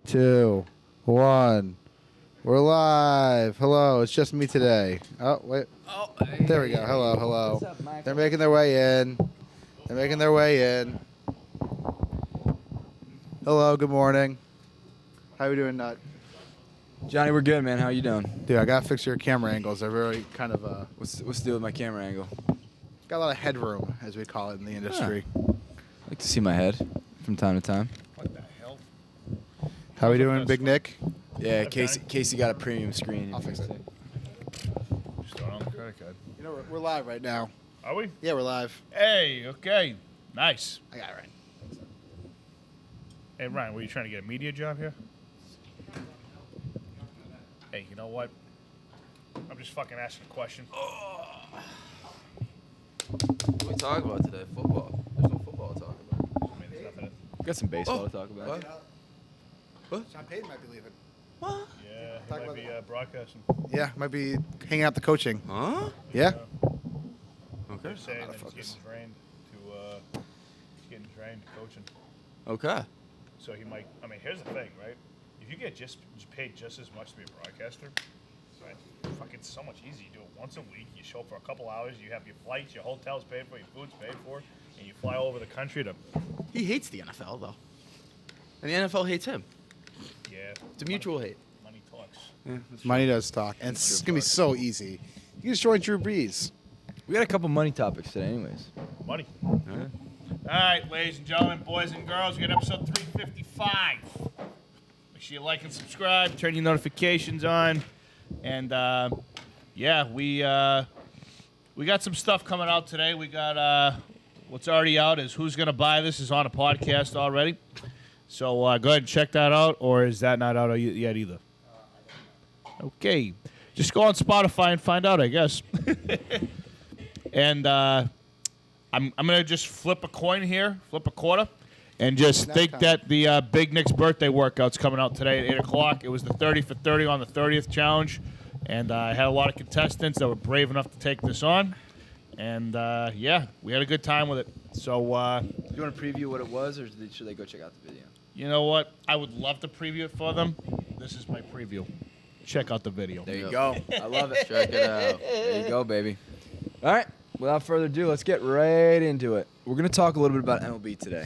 2, 1. We're live. Hello, it's just me today. Oh, wait. Oh, There we go. Hello, hello. What's up, Michael? They're making their way in. They're making their way in. Hello, good morning. How we doing, Nut? Johnny, we're good, man. How you doing? Dude, I gotta fix your camera angles. They're very kind of What's the deal with my camera angle? got a lot of headroom, as we call it in the industry. I like to see my head from time to time. What the hell? How we doing, Big Nick? Yeah, Okay. Casey got a premium screen. I'll fix it. Just throwing on the credit card. You know, we're live right now. Are we? Yeah, we're live. Hey, okay. Nice. I got it right. Hey, Ryan, were you trying to get a media job here? Hey, you know what? I'm just fucking asking a question. What are we talking about today? Football. There's no football to talk about. I mean, there's nothing. Got some baseball to talk about. What? Sean Payton might be leaving. Yeah, Talk he about might be broadcasting. Yeah, might be hanging out the coaching. Huh? Yeah. Okay. They're saying that he's Motherfuckers. getting trained coaching. Okay. So he might. I mean, here's the thing, right? If you get just paid just as much to be a broadcaster, right? Fucking so much easier. You do it once a week. You show up for a couple hours. You have your flights, your hotel's paid for, your food's paid for, and you fly all over the country to. He hates the NFL though, and the NFL hates him. Yeah. It's a mutual hate. Money talks. Yeah, Money does talk. And it's going to be so easy. You can just join Drew Brees. We got a couple money topics today, anyways. Money. All All right, ladies and gentlemen, boys and girls, we got episode 355. Make sure you like and subscribe, turn your notifications on, and yeah, we got some stuff coming out today. We got what's already out is Who's Gonna Buy This is on a podcast already. So go ahead and check that out, or is that not out yet either? Okay, just go on Spotify and find out, I guess. And I'm gonna just flip a coin here, flip a quarter, and just Snack think time. that the Big Nick's birthday workout's coming out today at 8 o'clock. It was the 30 for 30 on the 30th challenge, and I had a lot of contestants that were brave enough to take this on, and yeah, we had a good time with it. So Do you want to preview what it was, or should they go check out the video? you know what? I would love to preview it for them. This is my preview. Check out the video. There you Yep. go. I love it. Check it out. There you go, baby. All right. Without further ado, let's get right into it. We're going to talk a little bit about MLB today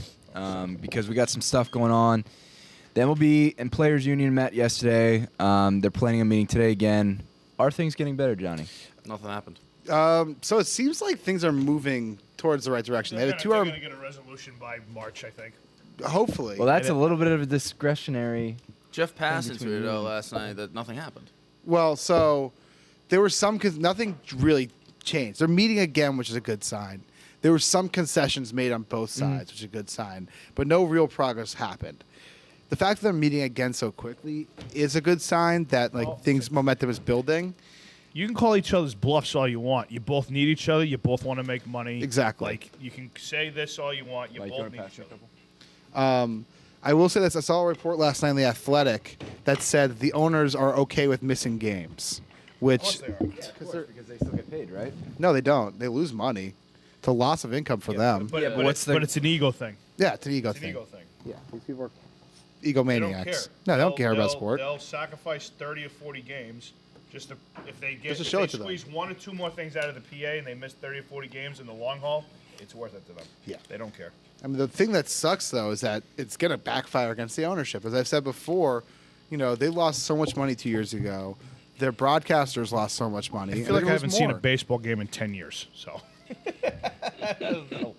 because we got some stuff going on. The MLB and Players Union met yesterday. They're planning a meeting today again. Are things getting better, Johnny? Nothing happened. So it seems like things are moving towards the right direction. They had a They're 2 hour, gonna get a resolution by March, I think. hopefully. Well, that's a little bit of a discretionary. Jeff Passan between tweeted you out and- last night that nothing happened. Well, so there were some, nothing really changed. They're meeting again, which is a good sign. There were some concessions made on both sides, which is a good sign, but no real progress happened. The fact that they're meeting again so quickly is a good sign that like momentum is building. You can call each other's bluffs all you want. You both need each other. You both want to make money. Exactly. Like you can say this all you want. You Mike, you both wanna need pass each me a other. couple? I will say this: I saw a report last night in the Athletic that said the owners are okay with missing games, Of which course they are. Because they still get paid, right? no, they don't. They lose money. It's a loss of income for them. But, Yeah, but, but it's, what's the- but it's an ego thing. Yeah, it's an ego It's an thing. ego thing. Yeah, these people are They don't care. egomaniacs. No, they don't care about They'll- sport. They'll sacrifice 30 or 40 games just to, if they get Just to if show they it to them. squeeze one or two more things out of the PA and they miss 30 or 40 games in the long haul, it's worth it to them. Yeah. They don't care. I mean, the thing that sucks though is that it's going to backfire against the ownership. As I've said before, you know, they lost so much money 2 years ago. Their broadcasters lost so much money. I and feel like they're I gonna haven't lose seen a more. baseball game in 10 years, so. I don't know.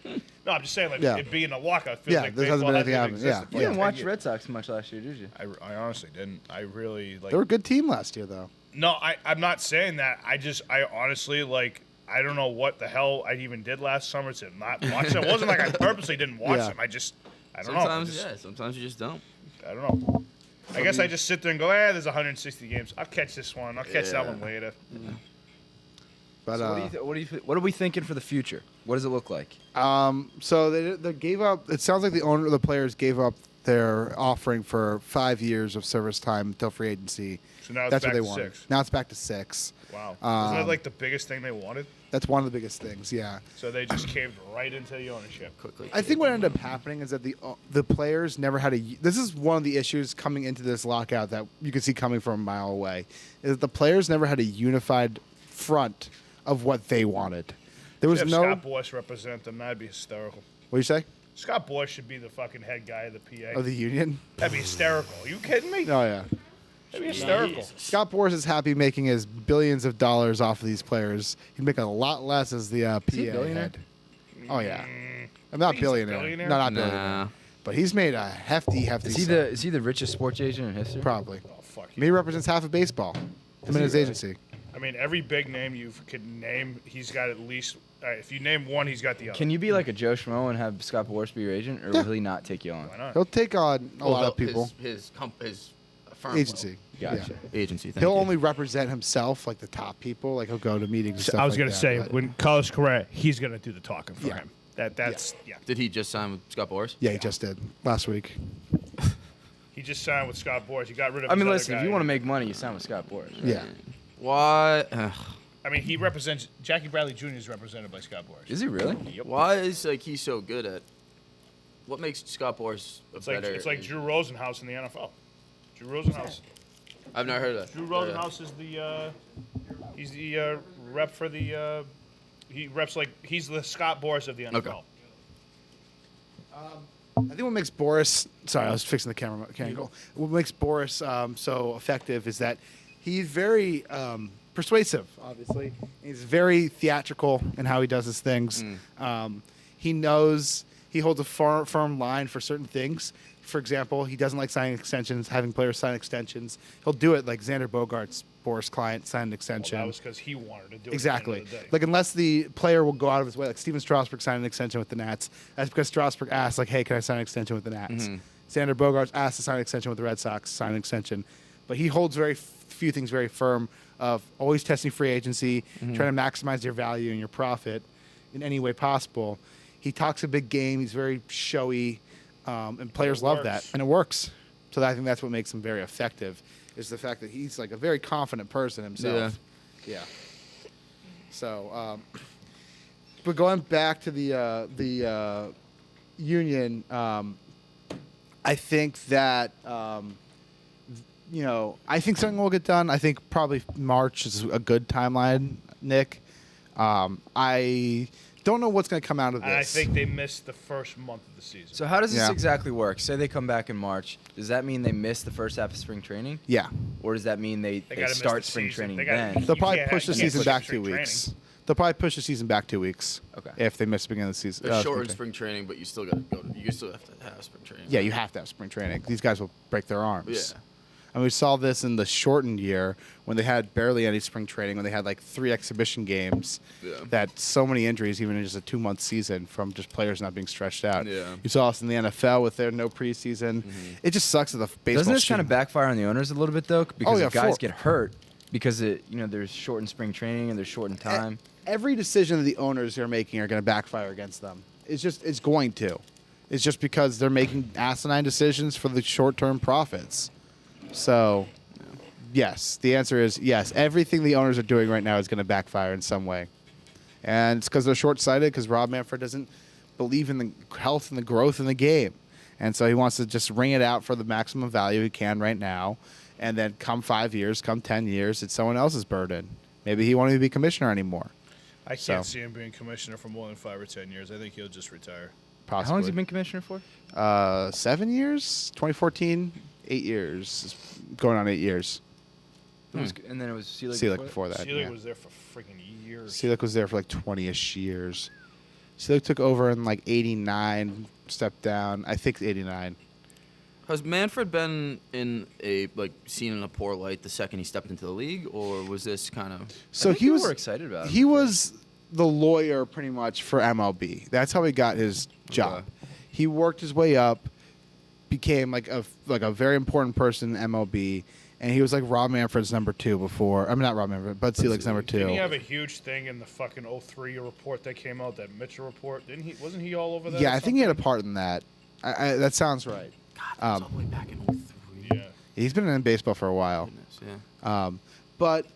No, I'm just saying, like, Yeah. it being a lockout feels Yeah, like there hasn't baseball been anything hasn't happening. Yeah. existed for You like didn't 10 watch years. Red Sox much last year, did you? I honestly didn't. I really, like. They were a good team last year, though. No, I'm not saying that. I honestly, like, I don't know what the hell I even did last summer to not watch them. It wasn't like I purposely didn't watch Yeah. them. I don't Sometimes, know. yeah. Sometimes you just don't. I don't know. I guess I just sit there and go, there's 160 games. I'll catch this one. I'll catch that Yeah. one later. But So what are we thinking for the future? What does it look like? so they gave up. It sounds like the players gave up their offering for 5 years of service time until free agency. So now it's That's back what they to wanted. 6. Now it's back to 6. Wow. Wasn't that like the biggest thing they wanted? That's one of the biggest things. Yeah. So they just caved right into the ownership. Quickly. I think what ended up happening is that the players never had a. This is one of the issues coming into this lockout that you can see coming from a mile away, is that the players never had a unified front of what they wanted. There was If no. Scott Boras represent them, that'd be hysterical. What do you say? Scott Boras should be the fucking head guy of the PA. Of the union? That'd be hysterical. Are you kidding me? Oh yeah. That'd be hysterical. Scott Boras is happy making his billions of dollars off of these players. He'd make a lot less as the PA he a billionaire? head. Oh yeah. I'm not He's a billionaire. billionaire? No, not Nah. billionaire. But he's made a hefty Is he sum. the richest sports agent in history? Probably. Oh, fuck He represents half of baseball. Him and his agency. I mean, every big name you could name, he's got at least. If you name one, he's got the other. Can you be like a Joe Schmo and have Scott Boras be your agent, or Yeah. will he not take you on? Why not? He'll take on a lot of people. His firm Agency. Gotcha. Yeah. Agency. Thank He'll you. only represent himself, like the top people. Like he'll go to meetings. And stuff I was like gonna that, say but- when Carlos Correa, he's gonna do the talking for Yeah. him. That's yeah. Did he just sign with Scott Boras? Yeah, he just did last week. He just signed with Scott Boras. He got rid of. I mean, his other listen, if guy. you want to make money, you sign with Scott Boras. Right? Yeah. Why? I mean, he represents Jackie Bradley Jr. is represented by Scott Boras. Is he really? Why is he so good at? What makes Scott Boras a It's like better? it's like Drew Rosenhaus in the NFL. Drew Rosenhaus. I've never heard of that. Drew Rosenhaus is the he's the rep for the he reps like he's the Scott Boras of the NFL. Okay. I think what makes Boris. Sorry, I was fixing the camera angle. What makes Boris so effective is that he's very persuasive. Obviously, he's very theatrical in how he does his things. He knows he holds a firm line for certain things. For example, he doesn't like signing extensions, having players sign extensions. He'll do it like Xander Bogaerts, Boris' client, signed an Well, extension. that was because he wanted to do it. Exactly. At the end of the day. Like unless the player will go out of his way, like Steven Strasburg signed an extension with the Nats. That's because Strasburg asked, like, "Hey, can I sign an extension with the Nats?" Xander Bogaerts asked to sign an extension with the Red Sox, sign an extension, but he holds very few things very firm. Of always testing free agency, trying to maximize your value and your profit in any way possible. He talks a big game. He's very showy, and players love that, works. and it works. So I think that's what makes him very effective. Is the fact that he's like a very confident person himself. Yeah. So, but going back to the union, I think that I think something will get done. I think probably March is a good timeline, Nick. I don't know what's going to come out of this. And I think they missed the first month of the season. So how does this Yeah. exactly work? Say they come back in March. Does that mean they miss the first half of spring training, yeah, or does that mean they gotta miss start the spring season. training They gotta- then? they'll You probably can't push the have- you can't season push back spring 2 weeks. training. They'll probably push the season back 2 weeks. Okay. If they miss the beginning of the season. It's spring shortened training. spring training, but you still got to go. You still have to have spring training. Yeah, you have to have spring training. These guys will break their arms. Yeah. And we saw this in the shortened year when they had barely any spring training, when they had like 3 exhibition games. Yeah. That so many injuries, even in just a 2-month season, from just players not being stretched out. Yeah. You saw us in the NFL with their no preseason. It just sucks that the baseball. Doesn't this kind of shouldn't- backfire on the owners a little bit though? Because yeah, if guys for- get hurt because there's shortened spring training and there's shortened time. Every decision that the owners are making are going to backfire against them. It's going to. It's just because they're making asinine decisions for the short-term profits. So, yes, the answer is yes. Everything the owners are doing right now is going to backfire in some way. And it's because they're short-sighted, because Rob Manfred doesn't believe in the health and the growth in the game. And so he wants to just wring it out for the maximum value he can right now. And then come 5 years, come 10 years, it's someone else's burden. Maybe he won't even be commissioner anymore. I So- can't see him being commissioner for more than 5 or 10 years. I think he'll just retire. Possibly. How long has he been commissioner for? 7 years? 2014, 8 years. It's going on 8 years. And then it was Selig Selig before before that. Selig Yeah. was there for freaking years. Selig was there for like 20-ish years. Selig took over in like 89, stepped down. I think 89. Has Manfred been seen in a poor light the second he stepped into the league, or was this kind of? So think he people was were excited about him He at was the lawyer pretty much for MLB. That's how he got his job. Okay. He worked his way up, became like a very important person in MLB, and he was like Rob Manfred's number 2 before. I mean, not Rob Manfred, Bud Selig's number 2. Didn't he have a huge thing in the fucking 03 report that came out, that Mitchell report? Didn't he? Wasn't he all over that? Yeah, or I think he had a something? part in that. That sounds right. All the way back in 03. Yeah. He's been in baseball for a while. Goodness, yeah. But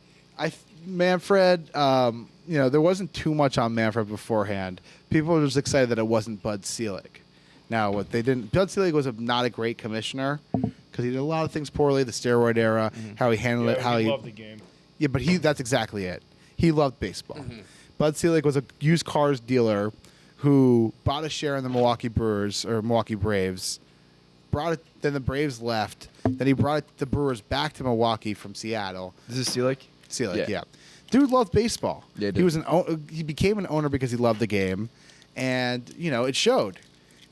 Manfred, there wasn't too much on Manfred beforehand. People were just excited that it wasn't Bud Selig. Now, what they didn't, Bud Selig was not a great commissioner because he did a lot of things poorly. The steroid era, how he handled it, how he he loved the game. Yeah, but that's exactly it. He loved baseball. Bud Selig was a used cars dealer who bought a share in the Milwaukee Brewers or Milwaukee Braves, brought it. Then the Braves left. Then he brought the Brewers back to Milwaukee from Seattle. This is Selig? Selig, yeah. Dude loved baseball. Yeah, he was he became an owner because he loved the game, and it showed.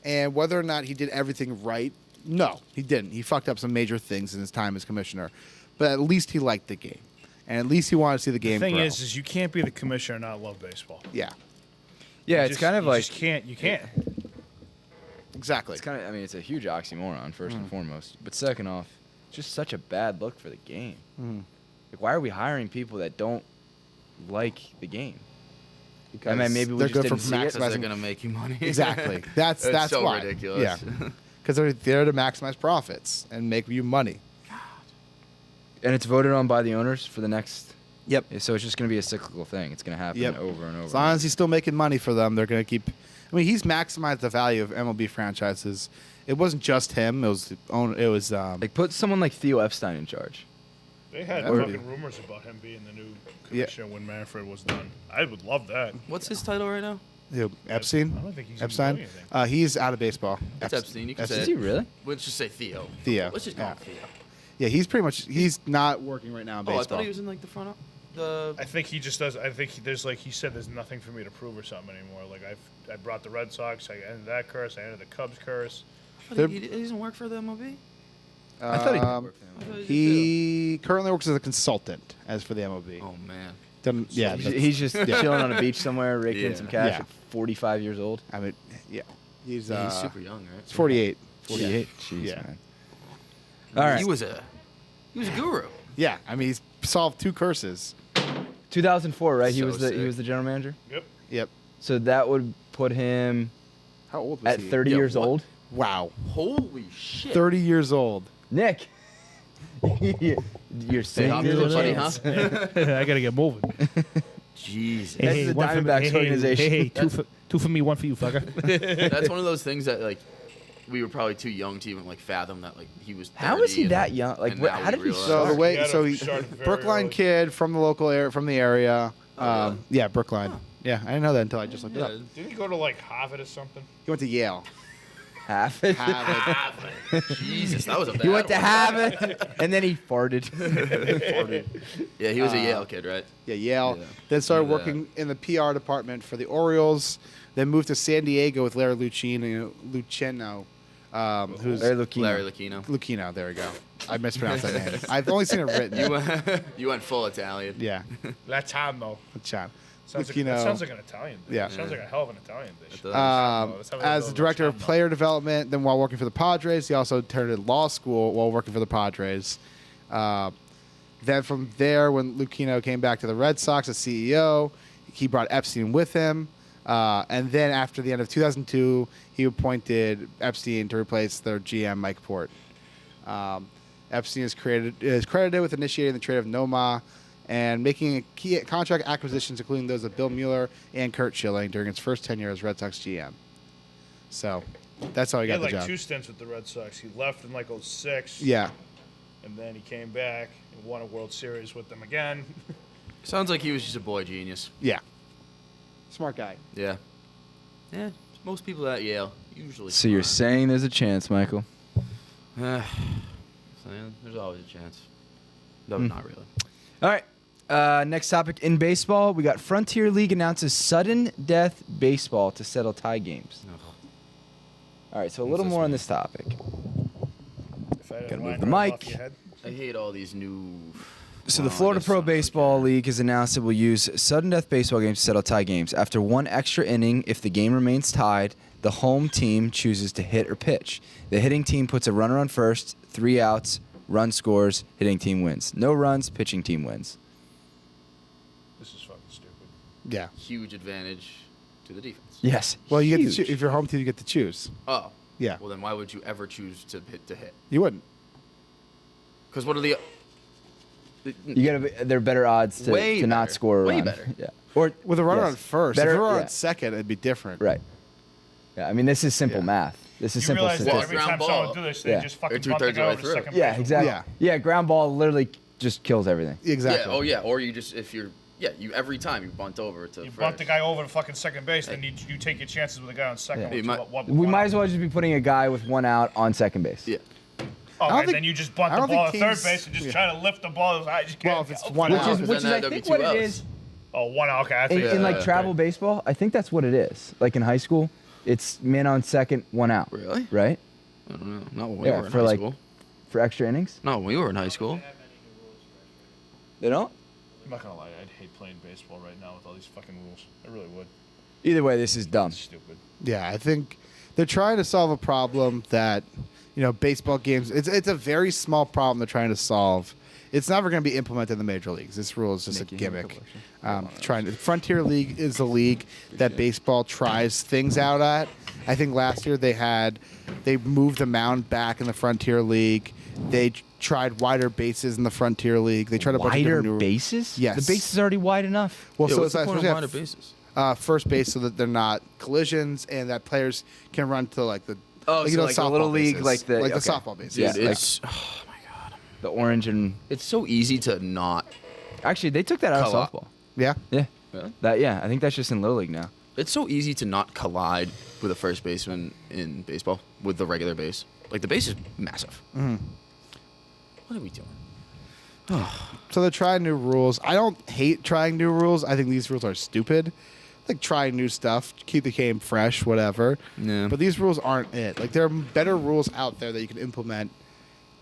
And whether or not he did everything right, no, he didn't. He fucked up some major things in his time as commissioner, but at least he liked the game, and at least he wanted to see the game The thing grow. is you can't be the commissioner and not love baseball. Yeah, Yeah, You it's just- kind of you like just can't. You can't. exactly. it's kind of. I mean, it's a huge oxymoron first and foremost, but second off, it's just such a bad look for the game. Like, why are we hiring people that don't like the game? I mean, maybe we they're just good didn't for see it. Because they're maximizing. gonna make you money. Exactly. That's so why. ridiculous. Yeah, because they're there to maximize profits and make you money. And it's voted on by the owners for the next. Yep. So it's just going to be a cyclical thing. It's going to happen Yep. over and over. As long as he's still making money for them, they're going to keep. I mean, he's maximized the value of MLB franchises. It wasn't just him. It was Like, put someone like Theo Epstein in charge. They had That would fucking be- rumors about him being the new Yeah. commissioner when Manfred was done. I would love that. What's his title right now? Epstein. I don't think he's even Epstein. doing anything. He's out of baseball. It's Epstein. You can say Is it. he really? Let's just say Theo. Theo. Let's just call him Yeah. Theo. Yeah, he's not working right now in Oh, I baseball. thought he was in like the front. I think he just does. I think he said there's nothing for me to prove or something anymore. Like I brought the Red Sox. I ended that curse. I ended the Cubs curse. He doesn't work for the MLB. I thought he did Um, work for them. I thought did He currently works as a consultant as for the MLB. too. Oh man. Yeah, He's just chilling on a beach somewhere, raking in Yeah. some cash Yeah. at 45 years old. I mean, yeah. He's Yeah, he's super young, right? He's 48. 48. Jeez, Yeah. man. All right. He was a guru. Yeah, I mean, he's solved 2 curses. 2004, right? He So was the sick. general manager. Yep. Yep. So that would put him How old was at he? 30 Yo, years what? old. Wow. Holy shit. 30 years old. Nick, you're saying Hey, there's a buddy, chance. I gotta get moving. Jesus. That's the Diamondbacks organization. Hey, two for me, one for you, fucker. That's one of those things that like we were probably too young to even like fathom that like he was. How is 30 he and- that young? Like, and what, now how we did he realize- So the start? way, Yeah, so he he started very Brookline early. kid from the local area, from the area. Oh, really? Yeah, Brookline. Yeah, I didn't know that until I just looked it Yeah. up. Didn't he go to like Harvard or something? He went to Yale. Half it. Harvard. Jesus, that was a bad He went to one. Harvard, and then he farted. Yeah, he was a Yale kid, right? Yeah, Yale. Yeah. Then started Knew that. working in the PR department for the Orioles. Then moved to San Diego with Larry Lucchino, who's Larry Lucchino. Larry Lucchino. Lucchino. There we go. I mispronounced that name. I've only seen it written. You went full Italian. Yeah, Latino. Chan. Sounds like, Lucchino. that sounds like an Italian dish. Yeah. Sounds like a hell of an Italian dish. It does. Let's have a As little the director of Latino. player development, then while working for the Padres, he also attended law school while working for the Padres. Then from there, when Lucchino came back to the Red Sox as CEO, he brought Epstein with him. And then after the end of 2002, he appointed Epstein to replace their GM, Mike Port. Epstein is credited with initiating the trade of Noma and making key contract acquisitions, including those of Bill Mueller and Kurt Schilling during his first tenure as Red Sox GM. So that's how he He got had the like job. 2 stints with the Red Sox. He left in like 06. Yeah. And then he came back and won a World Series with them again. Sounds like he was just a boy genius. Yeah. Smart guy. Yeah. Yeah. Most people at Yale usually. So you're smart. saying there's a chance, Michael? So, yeah, there's always a chance. No, not really. All right. Next topic in baseball, we got Frontier League announces sudden death baseball to settle tie games. Ugh. All right, so a What's little this more on mean? this topic. If I had a Gotta move line the right mic. off your head. I hate all these new. So Well, the I Florida guess Pro so, Baseball yeah. League has announced it will use sudden death baseball games to settle tie games. After one extra inning, if the game remains tied, the home team chooses to hit or pitch. The hitting team puts a runner on first, 3 outs, run scores, hitting team wins. No runs, pitching team wins. This is fucking stupid. Yeah. Huge advantage to the defense. Yes. Well, you get to huge. if you're home team, you get to choose. Oh. Yeah. Well, then why would you ever choose to hit? You wouldn't. Because what are the? They're better odds to, Way to not better. score a Way run. better. Yeah. Or With a runner yes. on first. Better, if a runner yeah. on second, it'd be different. Right. Yeah. I mean, this is simple Yeah. math. This is You simple realize that statistics. every time Ground someone ball. do this, Yeah. they just fucking Or bunt the two-thirds guy of the over way the through. second Yeah, base. exactly. Yeah. Yeah, ground ball literally just kills everything. Exactly. Yeah. Oh yeah. Or you just if you're you every time you bunt over to You first. bunt the guy over to fucking second base, then you take your chances with the guy on second. Yeah. with You two- might- one- We one might out. as well just be putting a guy with one out on second base. Yeah. Oh, don't and think- then you just bunt I the don't ball think at third teams- base and just yeah. try to lift the ball as high as you can. Well, if it's Go. one Which out. is because which is then I that'd think be what two it outs. is Oh, 1 out. Okay, I in, think in like okay. travel baseball. I think that's what it is. Like in high school, it's man on second, one out. Really? Right? I don't know. Not when we Yeah, were in for high like- school. For extra innings. No, when we were in high school. They don't. I'm not gonna lie, I'd hate playing baseball right now with all these fucking rules. I really would. Either way, this is dumb. It's stupid. Yeah, I think they're trying to solve a problem that, baseball games, it's a very small problem they're trying to solve. It's never going to be implemented in the major leagues. This rule is just Nick, a you have a gimmick. couple Frontier League is a league that baseball tries things out at. I think last year they moved the mound back in the Frontier League. They tried wider bases in the Frontier League. They tried a bunch of Wider different new bases? Yes. The base is already wide enough. Well, Yeah, so what's it's the point supposed of to wider have bases? first base so that they're not collisions and that players can run to like the Oh, so like a softball little league, bases. like the- like okay. the softball bases. Yeah, Dude, like- it's oh my god. The orange and It's so easy to not. actually they took that out of Color. softball. Yeah. Yeah. Really? I think that's just in little league now. It's so easy to not collide with a first baseman in baseball with the regular base. Like the base is massive. Mm-hmm. What are we doing? So they're trying new rules. I don't hate trying new rules. I think these rules are stupid. Like trying new stuff, keep the game fresh, whatever. Yeah. But these rules aren't it. Like there are better rules out there that you can implement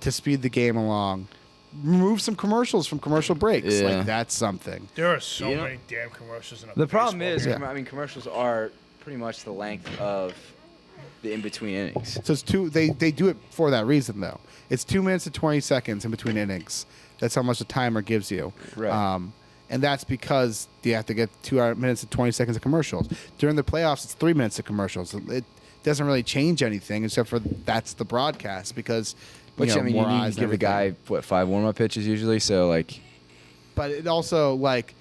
to speed the game along. Remove some commercials from commercial breaks. Yeah. Like that's something. There are so You know- many damn commercials in a The problem baseball is, game. Yeah. I mean, commercials are pretty much the length of the in between innings. So it's two. They do it for that reason though. It's 2 minutes and 20 seconds in between innings. That's how much the timer gives you. Right. And that's because you have to get 2 minutes and 20 seconds of commercials. During the playoffs, it's 3 minutes of commercials. It doesn't really change anything except for that's the broadcast because Which you know, I mean, more you need eyes to give and a everything. guy 5 warm up pitches usually. So like, But it also like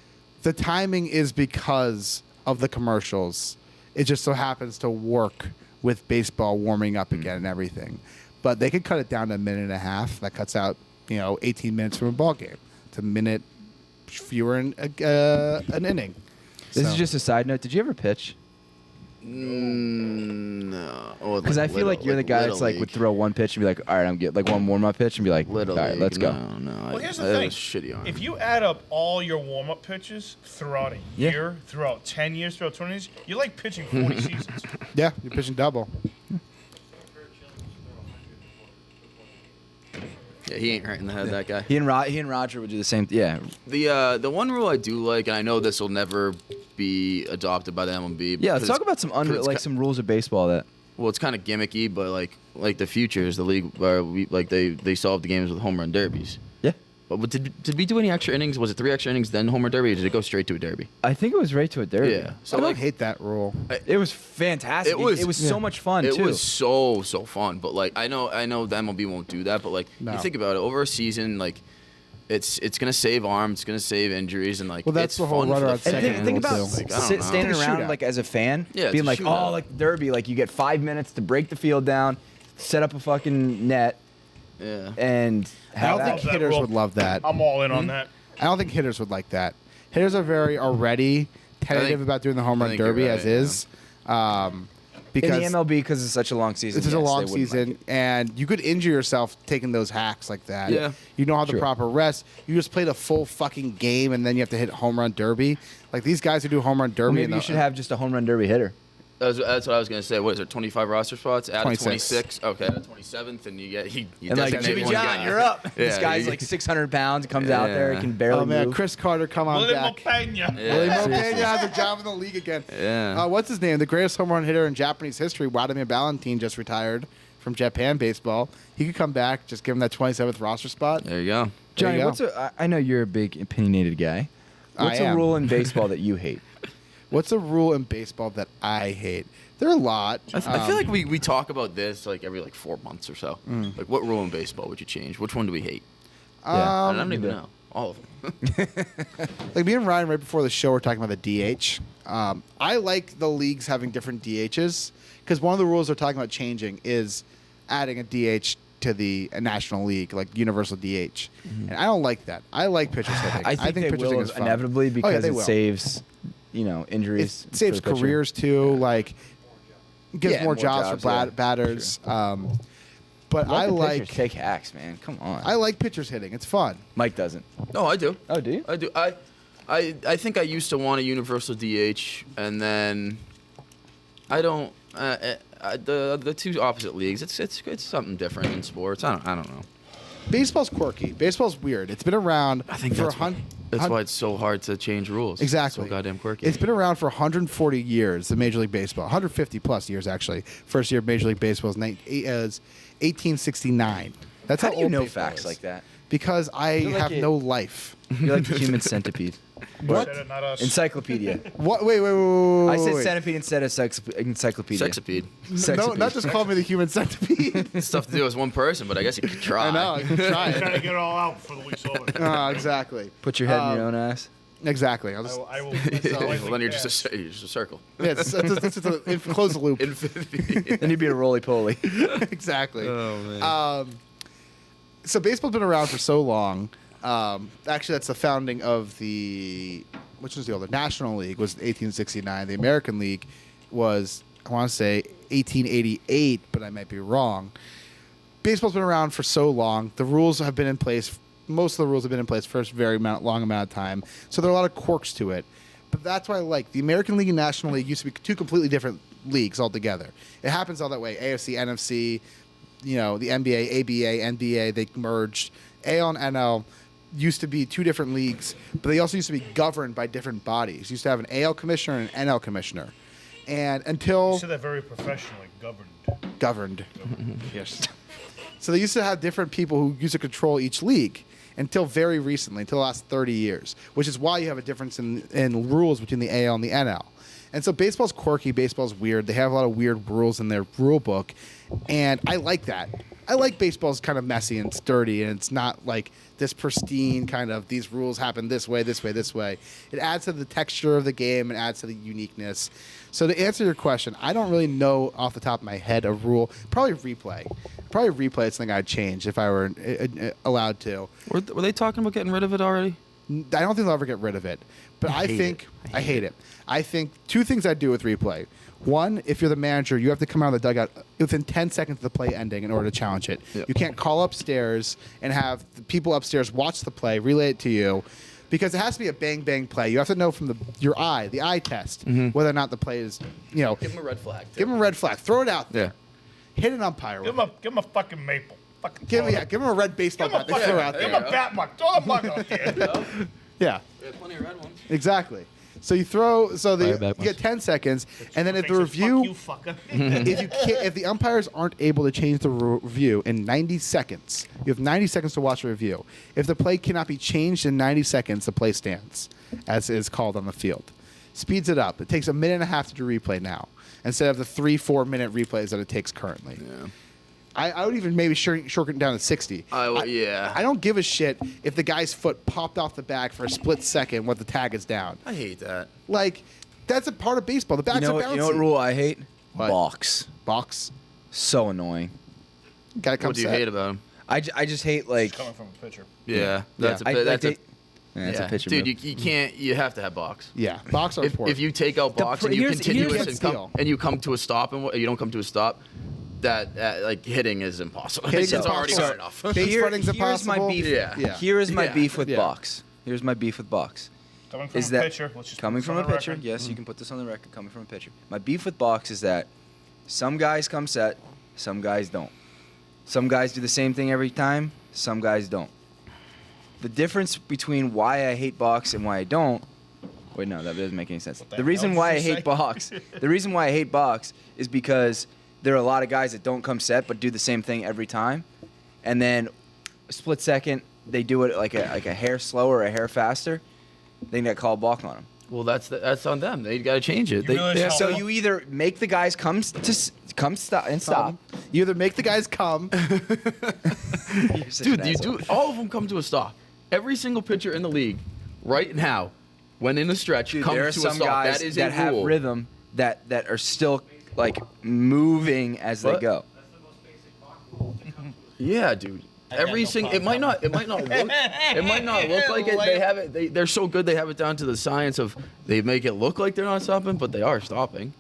the timing is because of the commercials. It just so happens to work with baseball warming up again and everything. But they could cut it down to a minute and a half. That cuts out 18 minutes from a ball game. It's a minute fewer in an inning. this So- is just a side note. Did you ever pitch? No. Because I feel like you're the guy that's like would throw one pitch and be like, all right, I'm good. Like one warm up pitch and be like, Little all right, league, let's go. No. Well, here's the I have thing. a shitty arm. If you add up all your warm-up pitches throughout a Yeah. year, throughout 10 years, throughout 20 years, you're like pitching 40 seasons. Yeah, you're pitching double. Yeah, he ain't right in the head, that guy. He and Roger would do the same. Yeah, The one rule I do like, and I know this will never be adopted by the MLB. yeah. Let's because talk about some some rules of baseball that. Well, it's kind of gimmicky, but like the futures, the league where they solved the games with home run derbies. Yeah, But did we do any extra innings? Was it 3 extra innings then home run derby, or did it go straight to a derby? I think it was right to a derby. Yeah. So I don't hate that rule. It was fantastic. It was so much fun It too. was so fun, but like I know the MLB won't do that, but like No. you think about it, over a season, like it's gonna save arms, it's gonna save injuries, and like Well, that's it's the whole fun runner for on the And second think, think rule, about too. Like, I don't know. standing It's a around shootout. like as a fan, Yeah, it's being a like, shootout. oh, like the derby, like you get 5 minutes to break the field down, set up a fucking net, Yeah. and I have don't think that hitters rule. would love that. I'm all in on that. I don't think hitters would like that. Hitters are very already tentative about doing the home I run think you're derby right, as is, in because the MLB because it's such a long season. it's just a yes, long they wouldn't like season, it. and you could injure yourself taking those hacks like that. Yeah. You don't have the True. proper rest. You just played a full fucking game, and then you have to hit home run derby. Like these guys who do home run derby. Well, maybe in you the- should have just a home run derby hitter. That's what I was gonna say. What is it? 25 roster spots out of 26. 26. Okay, at 27th, and you And like designate Jimmy one John, guy. you're up. this Yeah, guy's you- like 600 pounds, comes out there, he Yeah. can barely Oh man, move. Chris Carter, come on Willie back. Mopena. Yeah. Willie seriously. Mopena has a job in the league again. Yeah. What's his name? The greatest home run hitter in Japanese history, Vladimir Valentin, just retired from Japan baseball. He could come back, just give him that 27th roster spot. There you go. Johnny, go. what's I know you're a big opinionated guy. What's I a am. rule in baseball that you hate? What's a rule in baseball that I hate? There are a lot. I feel like we talk about this like every 4 months or so. Like, what rule in baseball would you change? Which one do we hate? Yeah. I don't even know. All of them. Like me and Ryan right before the show were talking about the DH. I like the leagues having different DHs because one of the rules they're talking about changing is adding a DH to the National League, like universal DH. And I don't like that. I like pitchers hitting. I think they pitchers will hitting is fun. inevitably Oh, yeah, because they it will. saves, injuries. It saves for the pitcher. careers too. Like gives Yeah, more more jobs for jobs, yeah. batters. But Let I the like pitchers take hacks, man. Come on. I like pitchers hitting. It's fun. Mike doesn't. No, I do. Oh, do you? I do. I think I used to want a universal DH, and then I don't. The two opposite leagues. It's something different in sports. I don't know. Baseball's quirky. Baseball's weird. It's been around I think for that's why it's so hard to change rules. Exactly. So goddamn quirky. It's been around for 140 years, the Major League Baseball. 150 plus years, actually. First year of Major League Baseball is 1869. That's How how, do you old know baseball facts is. like that? Because I You're like have a- no life. You're like the human centipede. What? Said it, not us. Encyclopedia. What? Wait. I said wait. centipede instead of encyclopedia. Sexapede. No, Sexapede. not just call me the human centipede. It's tough to do as one person, but I guess you could try. I know. I can try Trying to it. get it all out before the week's over. Exactly. Put your head in your own ass. Exactly. I'll I just, will. I will Well, then you're just a circle. yeah, it's close the loop. Infinity. Then you'd be a roly-poly. Exactly. Oh man. So baseball's been around for so long. Actually, that's the founding of which was the older National League was 1869. The American League was, I want to say 1888, but I might be wrong. Baseball's been around for so long. The rules have been in place. Most of the rules have been in place for a very long amount of time. So there are a lot of quirks to it. But that's what I like. The American League and National League used to be two completely different leagues altogether. It happens all that way. AFC, NFC, the NBA, ABA, NBA, they merged. AL and NL used to be two different leagues, but they also used to be governed by different bodies. Used to have an AL commissioner and an NL commissioner. And You until said that very professionally. governed. Yes. So they used to have different people who used to control each league until very recently, until the last 30 years, which is why you have a difference in rules between the AL and the NL. And so baseball's quirky, baseball's weird. They have a lot of weird rules in their rule book, and I like that. I like baseball's kind of messy and sturdy, and it's not like this pristine kind of these rules happen this way, this way, this way. It adds to the texture of the game and adds to the uniqueness. So to answer your question, I don't really know off the top of my head a rule. Probably replay. Is something I'd change if I were allowed to. Were they talking about getting rid of it already? I don't think they'll ever get rid of it. But I think I hate it. I think two things I'd do with replay. One, if you're the manager, you have to come out of the dugout within 10 seconds of the play ending in order to challenge it. Yep. You can't call upstairs and have the people upstairs watch the play, relay it to you, because it has to be a bang-bang play. You have to know from the eye test, whether or not the play is, Give him a red flag. give them a red flag. Throw it out there. Yeah. Hit an umpire. Give him a fucking maple. Fucking Give throw it. him a red baseball Give him bat. a They throw fucking- out give there. him a bat mug. Throw the mug out there. Yeah. We have plenty of red ones. Exactly. So you throw. So Fire you back get 10 seconds, and then if the Thinks it's, review, "Fuck you, fucker." if the umpires aren't able to change the review in 90 seconds, you have 90 seconds to watch a review. If the play cannot be changed in 90 seconds, the play stands, as is called on the field. Speeds it up. It takes a minute and a half to do replay now, instead of the 3-4 minute replays that it takes currently. Yeah. I would even maybe shorten it down to 60. Yeah. I don't give a shit if the guy's foot popped off the bag for a split second when the tag is down. I hate that. Like, that's a part of baseball. The bats You know, are what, bouncy. you know what rule I hate? What? Balks. Box. So annoying. Gotta come What do you set. hate about him? I just hate like. Coming from a pitcher. Yeah. That's Yeah. a that's a It's a pitcher. Dude, move. you can't. You have to have box. Yeah, box are important. If you take out box and you here's- continue here's- and you come to a stop and you don't come to a stop, that like hitting is impossible. Hitting's It's already impossible. hard enough. Base running's here's my impossible. beef. Yeah. Yeah. Here is my Yeah. beef with Yeah. Box. Here's my beef with Box. Coming from Is a that pitcher. Let's just coming put from this a on the pitcher? record. Yes, you can put this on the record. Coming from a pitcher. My beef with Box is that some guys come set, some guys don't. Some guys do the same thing every time. Some guys don't. The difference between why I hate Box and why I don't. Wait, no, that doesn't make any sense. the The reason hell why I did you hate say? Box. The reason why I hate Box is because there are a lot of guys that don't come set but do the same thing every time, and then a split second they do it like a hair slower or a hair faster. They get called balk on them. Well, that's on them. They got to change it. You realize They- how- So you either make the guys come stop and stop. You either make the guys come. You're such an Dude, you asshole. do. All of them come to a stop, Every single pitcher in the league right now, when in a stretch, Dude, comes there are to a some stop. guys That is that a have rule. rhythm that are still like moving as they What? go. Yeah, dude. I got Every no single. problem. It might not look like it. They have it. They're so good. They have it down to the science of. They make it look like they're not stopping, but they are stopping.